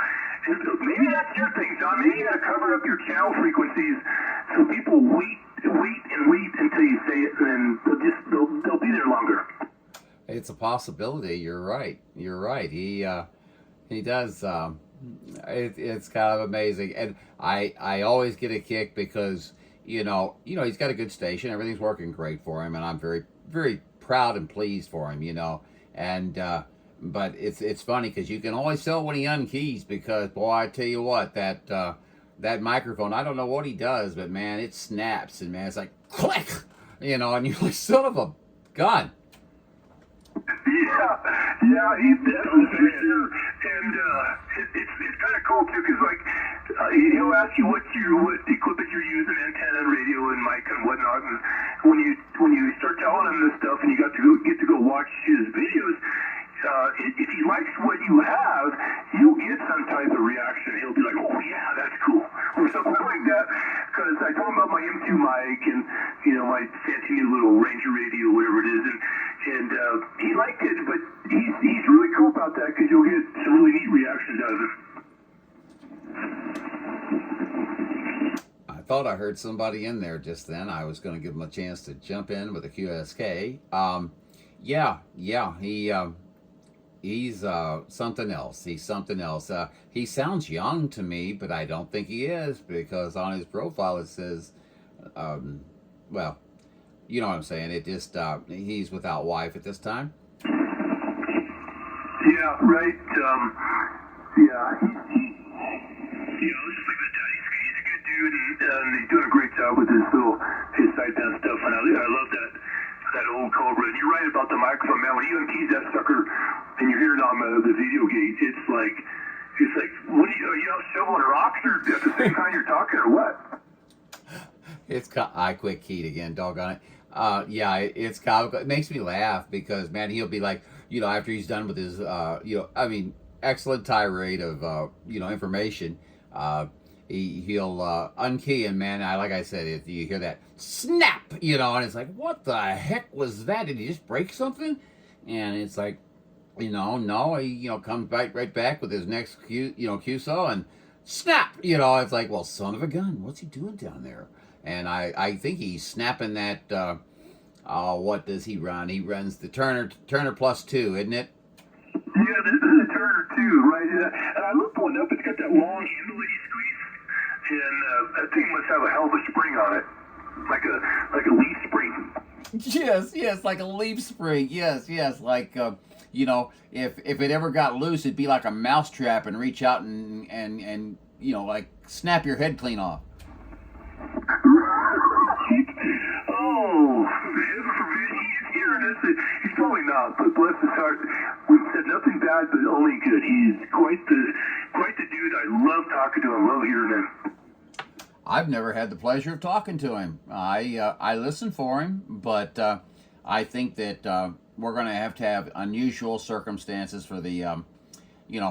And maybe that's your thing, John. Maybe you got to cover up your channel frequencies so people wait until you say it, and then they'll be there longer. It's a possibility. You're right. He does. It's kind of amazing, and I always get a kick because you know he's got a good station. Everything's working great for him, and I'm very, very proud and pleased for him. And but it's funny because you can always tell when he unkeys, because boy, I tell you what, that microphone, I don't know what he does, but man, it snaps, and man, it's like click, and you're like, son of a gun. Yeah, he's definitely for sure. And it's kind of cool too, because he'll ask you what equipment you're using, antenna, radio, and mic and whatnot. And when you start telling him this stuff, and you get to go watch his videos, if he likes what you have, you'll get some type of reaction. He'll be like, "Oh yeah, that's cool," or something like that. Because I told him about my M2 mic and my fancy new little Ranger radio, whatever it is, and he liked it. But he's really cool about that, because you'll get some really neat reactions out of it. I thought I heard somebody in there just then. I was going to give him a chance to jump in with a QSK. He's something else. He's something else. He sounds young to me, but I don't think he is, because on his profile it says, well, you know what I'm saying. It just, he's without wife at this time. Yeah, right. Let's just leave it at that. He's a good dude, and he's doing a great job with his Sideband stuff, and I love that old Cobra. And you're right about the microphone, man. When you unkeys that sucker and you hear it on the video gate, it's like, what are you out shoveling rocks, or at the same time you're talking, or what? I quick keyed again, doggone it. It's comical. It makes me laugh because, man, he'll be like, after he's done with his, excellent tirade of, information, he'll unkey, and man, like I said, if you hear that snap, and it's like, what the heck was that? Did he just break something? And it's like, No, he comes right back with his next QSO and snap. It's like, well, son of a gun, what's he doing down there? And I think he's snapping that. What does he run? He runs the Turner +2, isn't it? Yeah, this is a Turner 2, right? And I looked one up. It's got that long handle that you squeeze, and that thing must have a hell of a spring on it, like a leaf spring. Yes, like a leaf spring. Yes, like if it ever got loose, it'd be like a mouse trap and reach out and like snap your head clean off. Oh, heaven forbid he's hearing this. He's probably not, but bless his heart, we've said nothing bad, but only good. He's quite the dude. I love talking to him. Love hearing him. I've never had the pleasure of talking to him. I listen for him, but I think that we're going to have unusual circumstances for the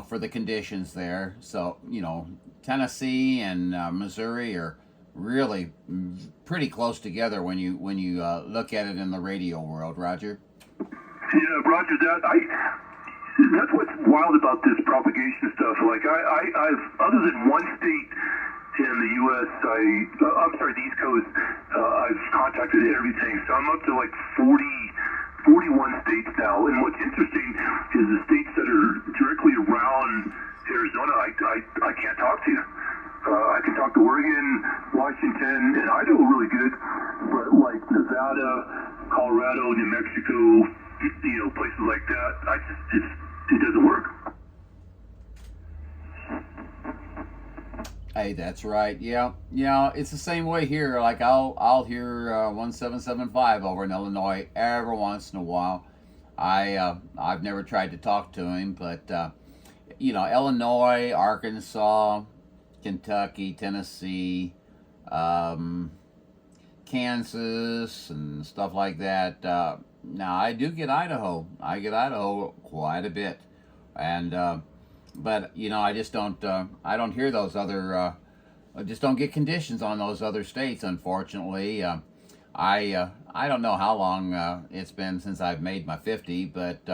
for the conditions there. So Tennessee and Missouri are really pretty close together when you look at it in the radio world, Roger. Yeah, Roger. That's what's wild about this propagation stuff. Like I've other than one state in the U.S., I'm sorry, the East Coast, I've contacted everything. So I'm up to like 41 states now. And what's interesting is the states that are directly around Arizona, I can't talk to. I can talk to Oregon, Washington, and Idaho really good. But like Nevada, Colorado, New Mexico, places like that, it doesn't work. Hey, that's right. Yeah, it's the same way here. Like I'll hear 1775 over in Illinois every once in a while. I've never tried to talk to him, but Illinois, Arkansas, Kentucky, Tennessee, Kansas, and stuff like that. Now I do get Idaho. I get Idaho quite a bit, and but I just don't. I don't hear those other. I just don't get conditions on those other states. Unfortunately, I don't know how long it's been since I've made my 50, but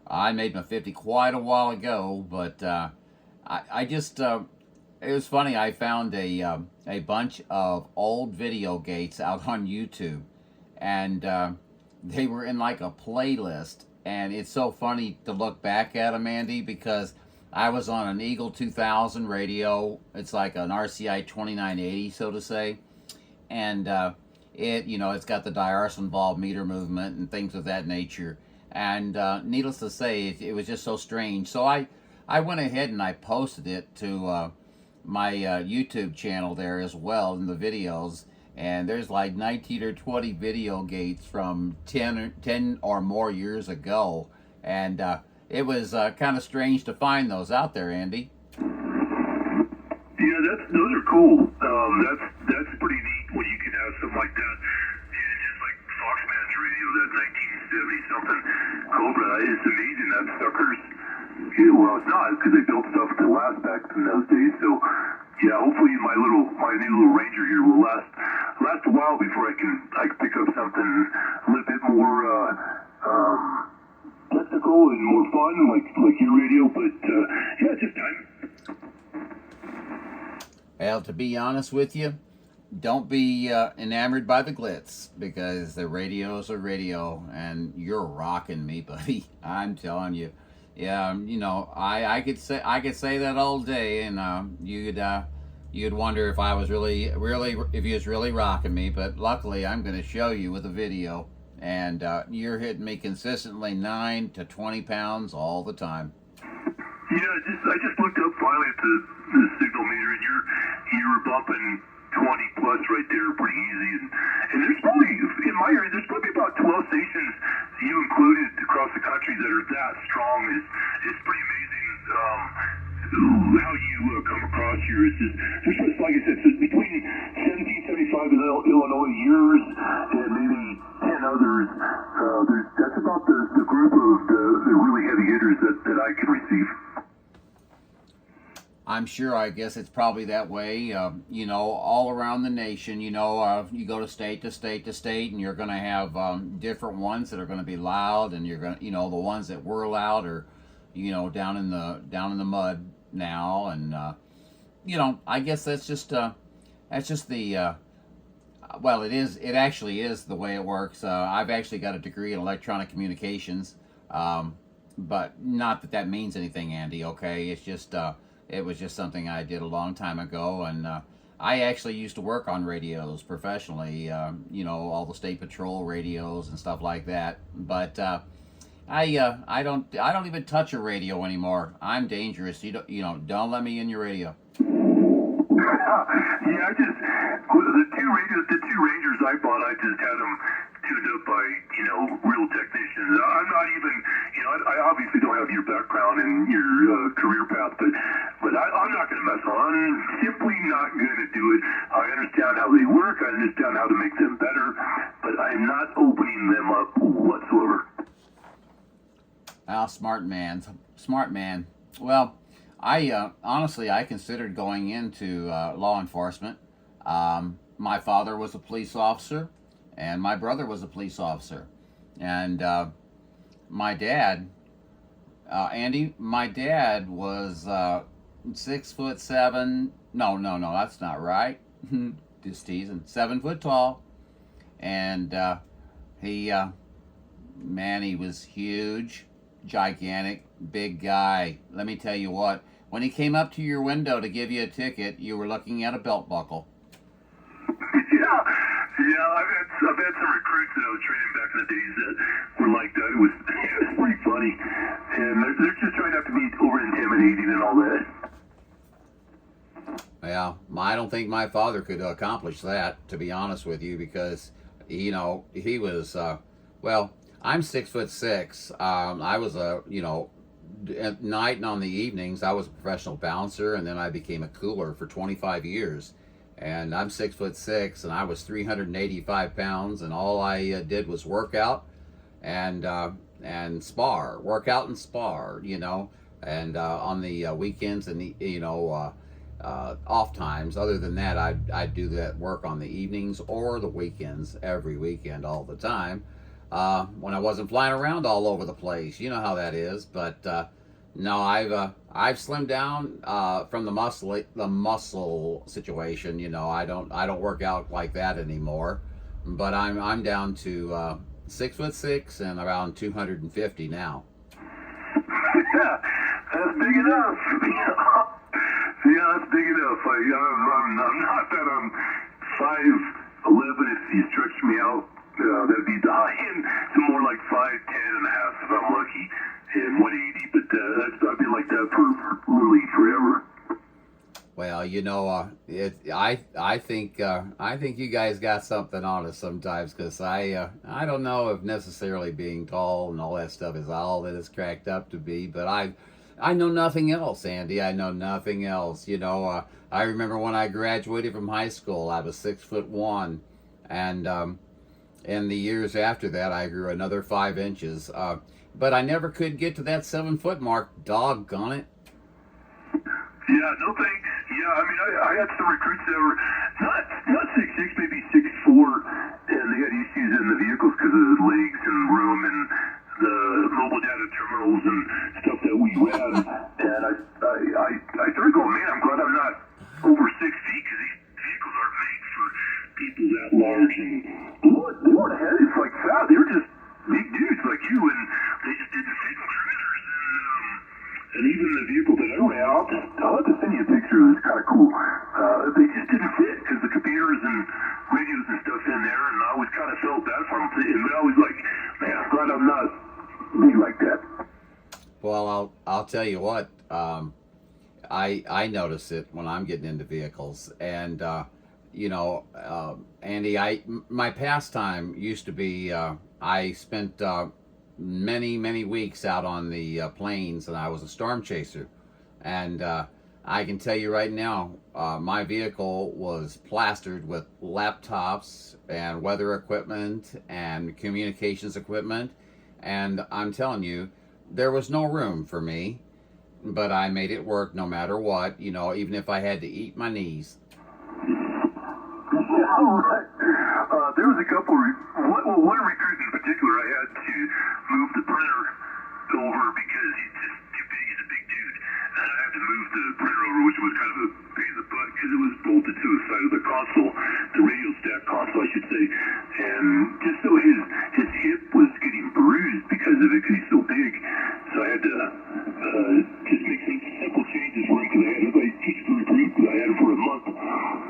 I made my 50 quite a while ago. But I just. It was funny. I found a bunch of old video gates out on YouTube, and they were in like a playlist. And it's so funny to look back at them, Andy, because I was on an Eagle 2000 radio. It's like an RCI 2980, so to say, and it's got the diarson valve meter movement and things of that nature. And needless to say, it was just so strange. So I went ahead and I posted it to my YouTube channel there as well in the videos, and there's like 19 or 20 video gates from 10 or more years ago, and it was kind of strange to find those out there, Andy. Yeah, those are cool. That's pretty neat when you can have something like that. And just like Foxman's radio, that 1970 something Cobra, it's amazing that suckers. Yeah, well, it's not because they built stuff to last back in those days. So, yeah, hopefully my new little Ranger here will last a while before I can pick up something a little bit more technical and more fun, like your radio. But yeah, it's just time. Well, to be honest with you, don't be enamored by the glitz, because the radio's a radio, and you're rocking me, buddy. I'm telling you. Yeah, I could say that all day, and you'd wonder if I was really if he was really rocking me. But luckily, I'm going to show you with a video, and you're hitting me consistently 9 to 20 pounds all the time. Yeah, I just looked up finally at the signal meter, and you were bumping 20 plus right there, pretty easy. And there's probably, in my area, there's probably about 12 stations you included across the country that are that strong. It's pretty amazing how you come across here. It's just, there's just, like I said, so between 1775 in Illinois, yours, and maybe 10 others, that's about the group of the really heavy hitters that I can receive. I'm sure, I guess it's probably that way, you know, all around the nation. You know, you go to state to state to state, and you're going to have different ones that are going to be loud, and you're going to, you know, the ones that were loud are, you know, down in the mud now, and you know, I guess that's just the well, it actually is the way it works. I've actually got a degree in electronic communications, but not that means anything, Andy. Okay, it's just it was just something I did a long time ago, and I actually used to work on radios professionally. You know, all the state patrol radios and stuff like that. But I don't even touch a radio anymore. I'm dangerous. Don't let me in your radio. Yeah, the two Rangers I bought, I just had them tuned up by, you know, real technicians. I'm not even, you know, I obviously don't have your background and your career path, but I'm not going to mess on. I'm simply not going to do it. I understand how they work. I understand how to make them better, but I'm not opening them up whatsoever. Smart man. Well, I honestly, I considered going into law enforcement. My father was a police officer, and my brother was a police officer, and my dad, Andy, my dad was 6'7". No, that's not right. Just teasing. 7 foot tall, and he was huge, gigantic, big guy. Let me tell you what. When he came up to your window to give you a ticket, you were looking at a belt buckle. Yeah, I've had some recruits that I was training back in the days that were like that. It was pretty funny, and they're just trying not to be over intimidating and all that. Yeah, I don't think my father could accomplish that, to be honest with you, because, you know, he was, well, I'm 6'6". I was at night and on the evenings, I was a professional bouncer, and then I became a cooler for 25 years. And I'm 6'6", and I was 385 pounds, and all I did was work out and spar, you know, and on the weekends and the, you know, off times. Other than that, I'd do that work on the evenings or the weekends, every weekend, all the time. When I wasn't flying around all over the place, you know how that is. But no, I've slimmed down from the muscle situation. You know, I don't work out like that anymore. But I'm down to 6'6" and around 250 now. Yeah, that's big enough. Yeah, that's big enough. I'm not that I'm 5'11" if you stretch me out. That'd be the high end. So more like 5'10" and a half if I'm lucky, and 180. But I've been like that for really forever. Well, you know, I think you guys got something on us sometimes, because I don't know if necessarily being tall and all that stuff is all that it's cracked up to be, but I know nothing else, Andy. I know nothing else. You know, I remember when I graduated from high school, I was 6'1", and in the years after that, I grew another 5 inches. But I never could get to that 7 foot mark. Doggone it. Yeah, no thanks. Yeah, I mean, I had some recruits that were not 6'6", maybe 6'4", and they had issues in the vehicles because of the legs and room and the mobile data terminals and stuff that we ran. And I started going, man, I'm glad I'm not over 6 feet, because these vehicles aren't made for people that large. And they weren't ahead. It's like fat. They were just big dudes like you, and they just didn't fit in cruisers. And even the vehicle that I ran, I'll have to send you a picture. It's kind of cool. They just didn't fit because the computers and radios and stuff in there, and I always kind of felt bad for them. But I was like, man, I'm glad I'm not big like that. Well, I'll tell you what. I notice it when I'm getting into vehicles, and you know, Andy, my pastime used to be I spent many weeks out on the plains, and I was a storm chaser, and I can tell you right now, my vehicle was plastered with laptops and weather equipment and communications equipment, and I'm telling you, there was no room for me. but I made it work no matter what, you know, even if I had to eat my knees. Yeah, all right. There was a couple, one recruit in particular, I had to move the printer over because he's just too big, he's a big dude. And I had to move the printer over, which was kind of a pain in the butt because it was bolted to the side of the console, the radio stack console, I should say. And just so his hip was getting bruised because of it, because he's so big. So I had to just make some simple changes for him because I had to teach the recruit, but I had it for a month.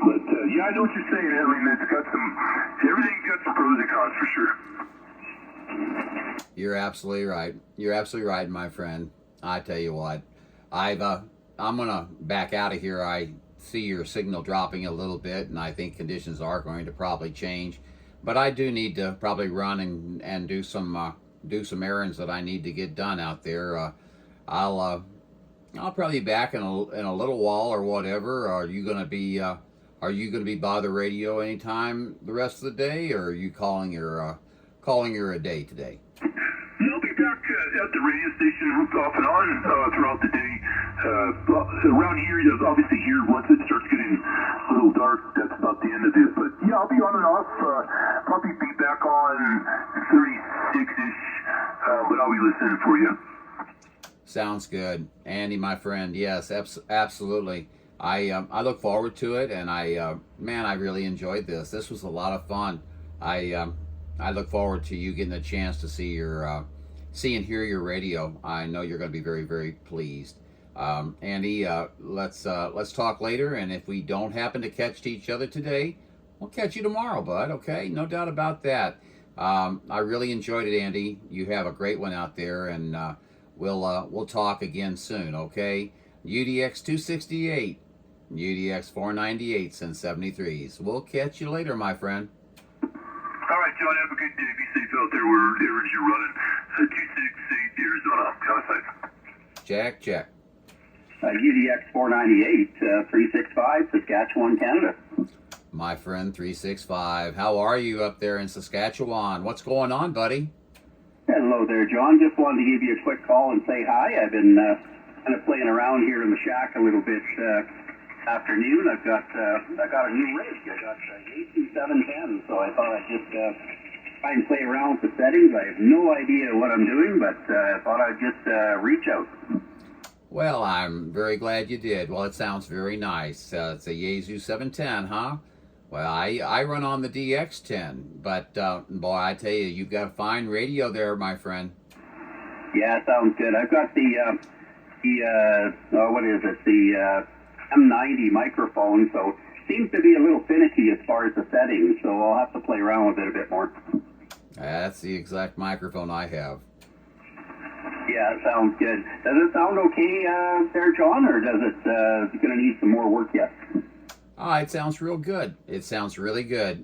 But yeah, I know what you're saying. I mean, everything's got some pros and cons for sure. You're absolutely right. You're absolutely right, my friend. I tell you what, I'm gonna back out of here. I see your signal dropping a little bit, and I think conditions are going to probably change. But I do need to probably run and do some errands that I need to get done out there. I'll probably be back in a little while or whatever. Are you gonna be by the radio anytime the rest of the day, or are you calling her a day today? I'll be back at the radio station off and on throughout the day. Around here, obviously here, once it starts getting a little dark, that's about the end of it. But yeah, I'll be on and off. Probably be back on 36-ish, but I'll be listening for you. Sounds good, Andy, my friend. Yes, absolutely. I look forward to it, and I really enjoyed this. This was a lot of fun. I look forward to you getting a chance to see and hear your radio. I know you're going to be very, very pleased. Andy, let's talk later, and if we don't happen to catch each other today, we'll catch you tomorrow, bud. Okay, no doubt about that. I really enjoyed it, Andy. You have a great one out there, and we'll talk again soon. Okay, UDX-268, UDX-498 and 73s. We'll catch you later, my friend. All right, John, have a good day. Be safe out there wherever you're running. 268 Arizona, outside. Check. UDX-498, 365, Saskatchewan, Canada. My friend 365, how are you up there in Saskatchewan? What's going on, buddy? Hello there, John. Just wanted to give you a quick call and say hi. I've been kind of playing around here in the shack a little bit afternoon. I got a new rig. I got A2710, so I thought I'd just try and play around with the settings. I have no idea what I'm doing, but I thought I'd just reach out. Well, I'm very glad you did. Well, it sounds very nice. It's a Yaesu 710, huh? Well, I run on the DX10, but boy, I tell you, you've got a fine radio there, my friend. Yeah, sounds good. I've got the M90 microphone, so seems to be a little finicky as far as the settings, so I'll have to play around with it a bit more. That's the exact microphone I have. Yeah, it sounds good. Does it sound okay there, John, or does it going to need some more work yet? It sounds real good. It sounds really good.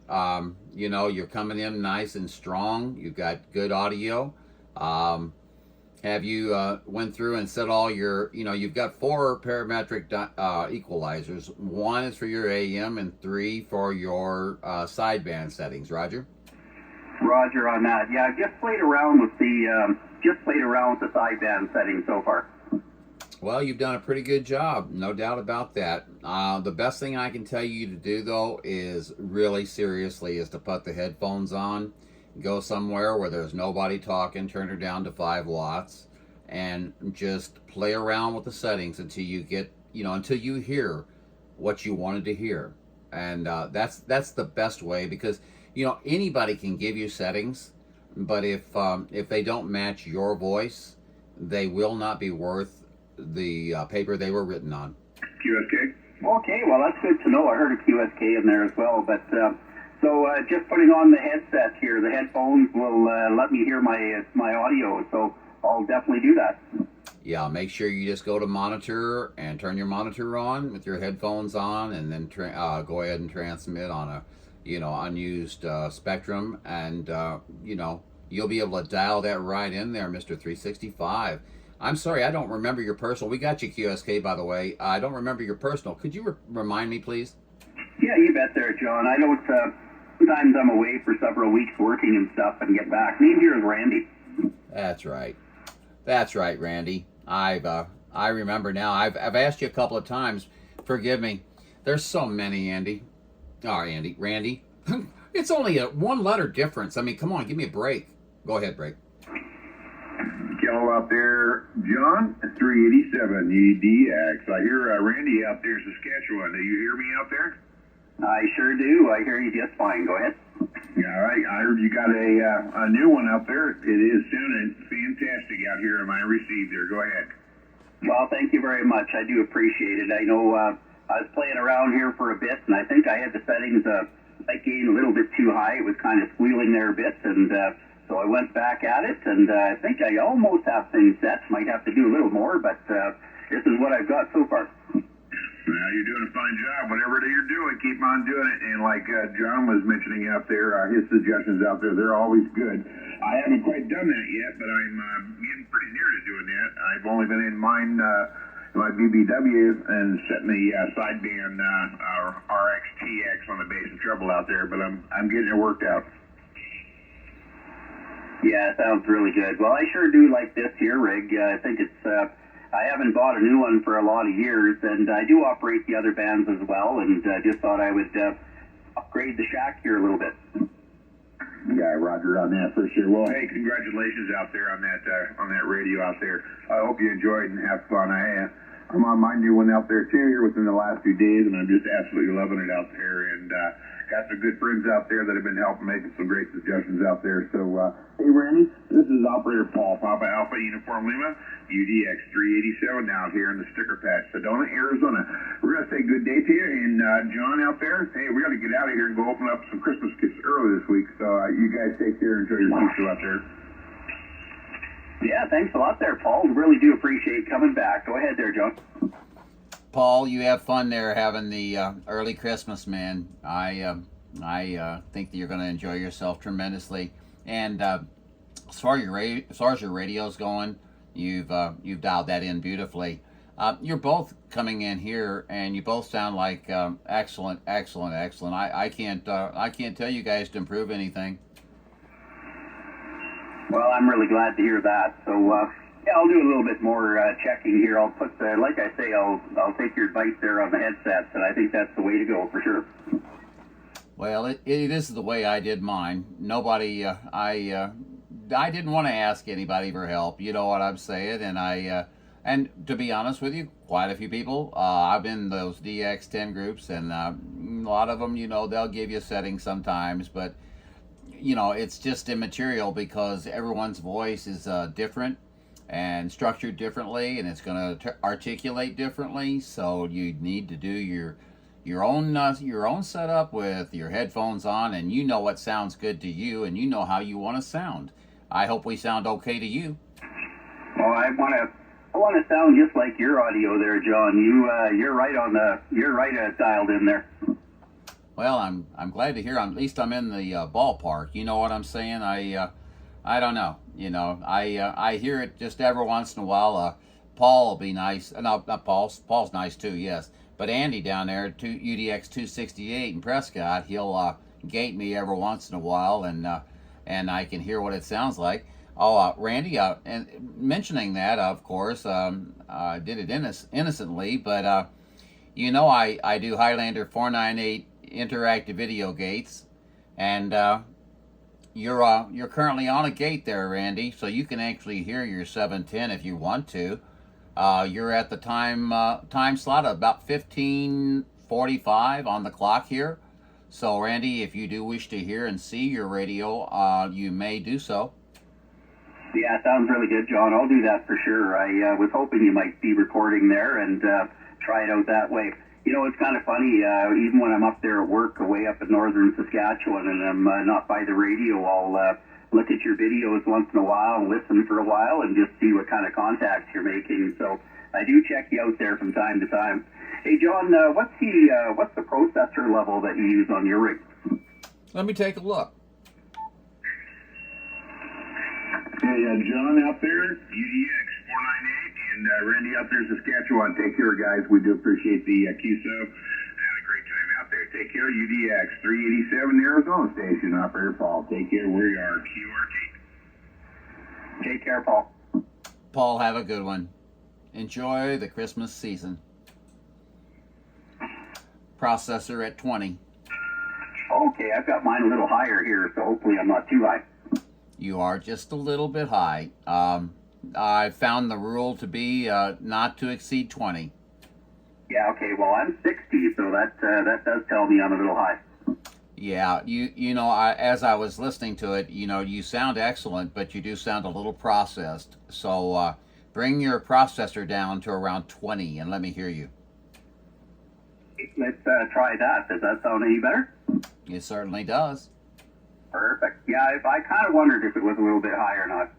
You know, you're coming in nice and strong. You've got good audio. Have you went through and set all your, you've got 4 parametric equalizers. 1 is for your AM and 3 for your sideband settings. Roger? Roger on that. Yeah, I've just played around with the sideband settings so far. Well, you've done a pretty good job, no doubt about that. The best thing I can tell you to do, though, is really seriously is to put the headphones on, go somewhere where there's nobody talking, turn it down to 5 watts, and just play around with the settings until you get, until you hear what you wanted to hear. And that's the best way, because, anybody can give you settings, but if they don't match your voice, they will not be worth the paper they were written on. QSK? Okay, well, that's good to know. I heard a QSK in there as well, but so just putting on the headset here, the headphones will let me hear my audio, so I'll definitely do that. Yeah, make sure you just go to monitor and turn your monitor on with your headphones on, and then go ahead and transmit on a unused spectrum, and you'll be able to dial that right in there, Mr. 365. I'm sorry, I don't remember your personal. We got you QSK, by the way. I don't remember your personal. Could you remind me, please? Yeah, you bet there, John. I know sometimes I'm away for several weeks working and stuff and get back. Name here is Randy. That's right. That's right, Randy. I've I remember now. I've asked you a couple of times. Forgive me. There's so many, Andy. Oh, Randy. It's only a one-letter difference. I mean, come on, give me a break. Go ahead, break. Kel out there, John, 387 UDX. I hear Randy out there in Saskatchewan. Do you hear me out there? I sure do. I hear you just fine. Go ahead. All right. I heard you got a new one out there. It is sounding fantastic out here on my receiver. Go ahead. Well, thank you very much. I do appreciate it. I know I was playing around here for a bit, and I think I had the settings light gain a little bit too high. It was kind of squealing there a bit, and so I went back at it, and I think I almost have things set. Might have to do a little more, but this is what I've got so far. Well, you're doing a fine job. Whatever it is you're doing, keep on doing it. And like John was mentioning out there, his suggestions out there, they're always good. I haven't quite done that yet, but I'm getting pretty near to doing that. I've only been in mine, my BBW, and setting the sideband RXTX on the bass and treble out there, but I'm getting it worked out. Yeah, it sounds really good. Well, I sure do like this here rig. I think it's... I haven't bought a new one for a lot of years, and I do operate the other bands as well, and just thought I would upgrade the shack here a little bit. Yeah, Roger on that for sure. Well, hey, congratulations out there on that radio out there. I hope you enjoyed and have fun. I'm on my new one out there too here within the last few days, and I'm just absolutely loving it out there, and got some good friends out there that have been helping making some great suggestions out there. So, hey, Randy, this is Operator Paul, Papa Alpha Uniform Lima, UDX-3030 out here in the sticker patch, Sedona, Arizona. We're going to say good day to you, and John out there, hey, we got to get out of here and go open up some Christmas gifts early this week, so you guys take care and enjoy your pizza out there. Yeah, thanks a lot there, Paul. Really do appreciate coming back. Go ahead there, John. Paul, you have fun there having the early Christmas, man. I think that you're going to enjoy yourself tremendously. And as far as your radio's going, you've dialed that in beautifully. You're both coming in here, and you both sound like excellent. I can't tell you guys to improve anything. Well, I'm really glad to hear that. So, yeah, I'll do a little bit more checking here. I'll put, like I say, I'll take your advice there on the headsets, and I think that's the way to go for sure. Well, it is the way I did mine. Nobody, I didn't want to ask anybody for help. You know what I'm saying? And to be honest with you, quite a few people. I've been in those DX10 groups, and a lot of them, they'll give you settings sometimes, but it's just immaterial because everyone's voice is different and structured differently, and it's going to articulate differently. So you need to do your own setup with your headphones on, and you know what sounds good to you, and you know how you want to sound. I hope we sound okay to you. Well, I want to sound just like your audio there, John. You're right dialed in there. Well, I'm glad to hear. At least I'm in the ballpark. You know what I'm saying? I don't know. I hear it just every once in a while. Paul will be nice. No, not Paul. Paul's nice too. Yes, but Andy down there at UDX-268 in Prescott, he'll gate me every once in a while, and I can hear what it sounds like. Oh, Randy, and mentioning that, of course, I did it innocently, but I do Highlander 498 interactive video gates, and you're currently on a gate there, Randy, so you can actually hear your 710 if you want to. You're at the time slot of about 15:45 on the clock here. So, Randy, if you do wish to hear and see your radio, you may do so. Yeah, sounds really good, John. I'll do that for sure. I was hoping you might be recording there and try it out that way. It's kind of funny, even when I'm up there at work way up in northern Saskatchewan and I'm not by the radio, I'll look at your videos once in a while and listen for a while and just see what kind of contacts you're making. So I do check you out there from time to time. Hey, John, what's the processor level that you use on your rig? Let me take a look. Hey, John out there, UDX-498, and Randy out there in Saskatchewan. Take care, guys. We do appreciate the QSO. Had a great time out there. Take care, UDX-387 Arizona Station. Operator Paul. Take care. We are QRT. Take care, Paul. Paul, have a good one. enjoy the Christmas season. Processor at 20. Okay, I've got mine a little higher here, so hopefully I'm not too high. You are just a little bit high. I found the rule to be not to exceed 20. Yeah, okay, well, I'm 60, so that does tell me I'm a little high. Yeah, you know, as I was listening to it, you know, you sound excellent, but you do sound a little processed. So bring your processor down to around 20 and let me hear you. Let's try that. Does that sound any better? It certainly does. Perfect. Yeah, I kind of wondered if it was a little bit high or not.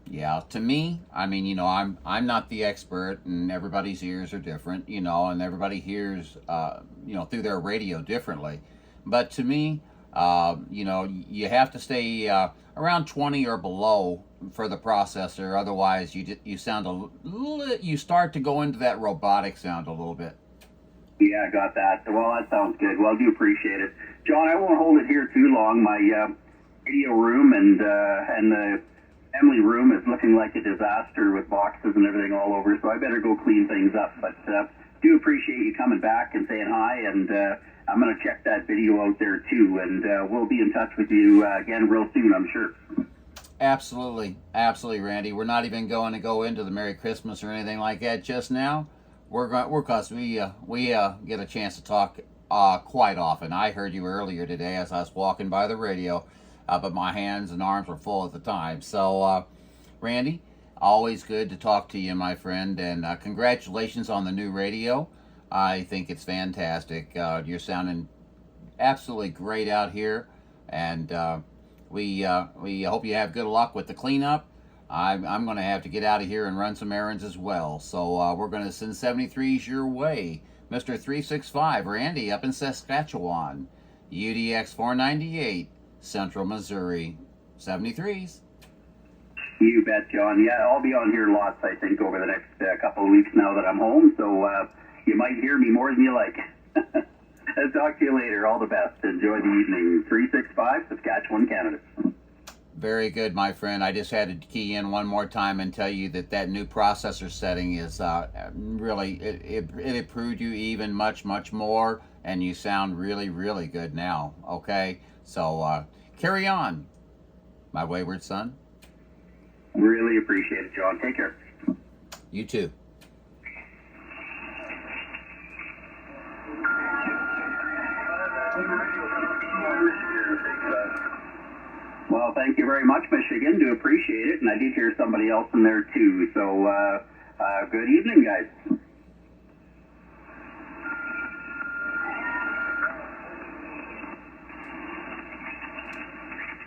Yeah, to me, I mean, you know, I'm not the expert, and everybody's ears are different, you know, and everybody hears, you know, through their radio differently. But to me, you know, you have to stay around 20 or below for the processor. Otherwise, you sound you start to go into that robotic sound a little bit. Yeah, I got that. Well, that sounds good. Well, I do appreciate it. John, I won't hold it here too long. My video room and the family room is looking like a disaster with boxes and everything all over, so I better go clean things up. But do appreciate you coming back and saying hi, and I'm going to check that video out there too, and we'll be in touch with you again real soon, I'm sure. Absolutely, absolutely, Randy. We're not even going to go into the Merry Christmas or anything like that just now. We get a chance to talk quite often. I heard you earlier today as I was walking by the radio, but my hands and arms were full at the time. So, Randy, always good to talk to you, my friend, and congratulations on the new radio. I think it's fantastic. You're sounding absolutely great out here, and we hope you have good luck with the cleanup. I'm going to have to get out of here and run some errands as well. So we're going to send 73s your way. Mr. 365, Randy up in Saskatchewan. UDX-3030, Central Missouri. 73s. You bet, John. Yeah, I'll be on here lots, I think, over the next couple of weeks now that I'm home. So you might hear me more than you like. I'll talk to you later. All the best. Enjoy the evening. 365, Saskatchewan, Canada. Very good, my friend. I just had to key in one more time and tell you that new processor setting is really, it improved you even much more, and you sound really, really good now, okay? So carry on, my wayward son. Really appreciate it, John. Take care. You too. Well, thank you very much, Michigan. Do appreciate it. And I did hear somebody else in there, too. So, good evening, guys.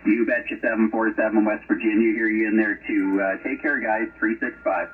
You betcha. 747 West Virginia. Hear you in there, too. Take care, guys. 365.